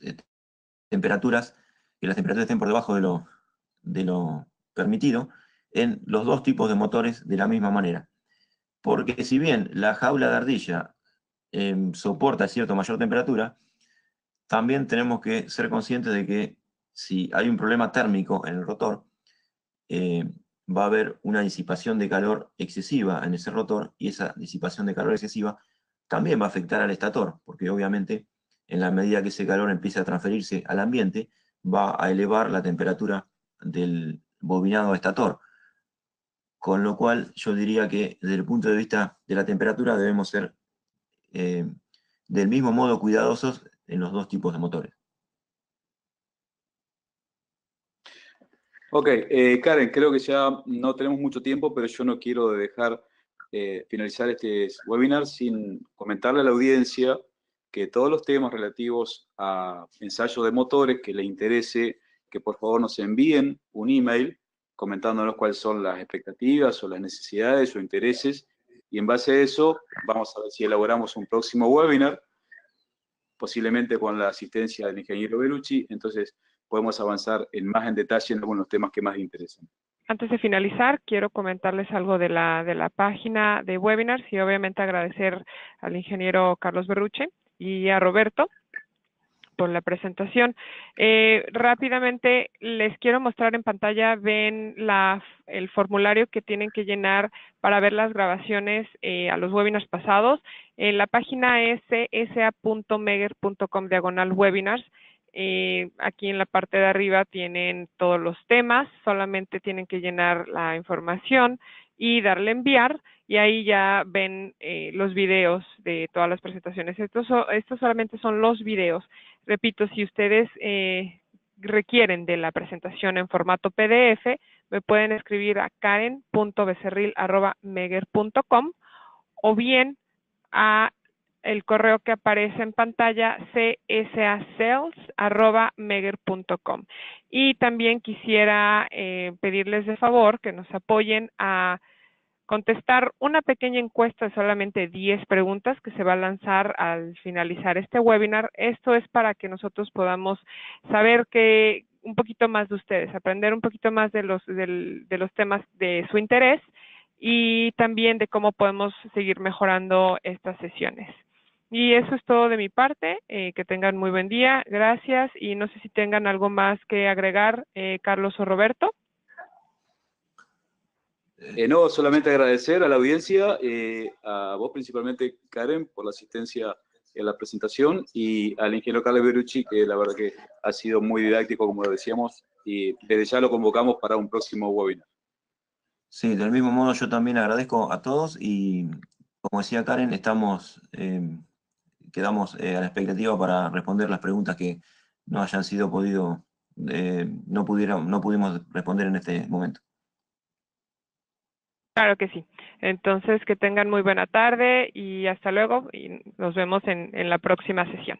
temperaturas, que las temperaturas estén por debajo de lo permitido en los dos tipos de motores de la misma manera. Porque si bien la jaula de ardilla soporta cierta mayor temperatura, también tenemos que ser conscientes de que si hay un problema térmico en el rotor, va a haber una disipación de calor excesiva en ese rotor, y esa disipación de calor excesiva también va a afectar al estator, porque obviamente en la medida que ese calor empiece a transferirse al ambiente, va a elevar la temperatura del bobinado estator. Con lo cual yo diría que desde el punto de vista de la temperatura debemos ser del mismo modo cuidadosos en los dos tipos de motores. Ok, Karen, creo que ya no tenemos mucho tiempo, pero yo no quiero dejar finalizar este webinar sin comentarle a la audiencia que todos los temas relativos a ensayos de motores que les interese, que por favor nos envíen un email comentándonos cuáles son las expectativas o las necesidades o intereses, y en base a eso vamos a ver si elaboramos un próximo webinar, posiblemente con la asistencia del ingeniero Berucci. Entonces podemos avanzar más en detalle en algunos temas que más interesan. Antes de finalizar, quiero comentarles algo de la página de webinars y obviamente agradecer al ingeniero Carlos Berucci y a Roberto por la presentación. Rápidamente les quiero mostrar en pantalla, ven el formulario que tienen que llenar para ver las grabaciones a los webinars pasados. En la página es sa.megger.com/webinars. Aquí en la parte de arriba tienen todos los temas, solamente tienen que llenar la información y darle enviar, y ahí ya ven los videos de todas las presentaciones. Estos solamente son los videos. Repito, si ustedes requieren de la presentación en formato PDF, me pueden escribir a karen.becerril@megger.com o bien a el correo que aparece en pantalla, csasales@megger.com. Y también quisiera pedirles de favor que nos apoyen a contestar una pequeña encuesta de solamente 10 preguntas que se va a lanzar al finalizar este webinar. Esto es para que nosotros podamos saber un poquito más de ustedes, aprender un poquito más de los temas de su interés y también de cómo podemos seguir mejorando estas sesiones. Y eso es todo de mi parte. Que tengan muy buen día. Gracias. Y no sé si tengan algo más que agregar, Carlos o Roberto. No, solamente agradecer a la audiencia, a vos principalmente, Karen, por la asistencia en la presentación, y al ingeniero Carlos Berucci, que la verdad que ha sido muy didáctico, como lo decíamos, y desde ya lo convocamos para un próximo webinar. Sí, del mismo modo yo también agradezco a todos y, como decía Karen, quedamos a la expectativa para responder las preguntas que no hayan sido no pudimos responder en este momento. Claro que sí. Entonces, que tengan muy buena tarde y hasta luego, y nos vemos en la próxima sesión.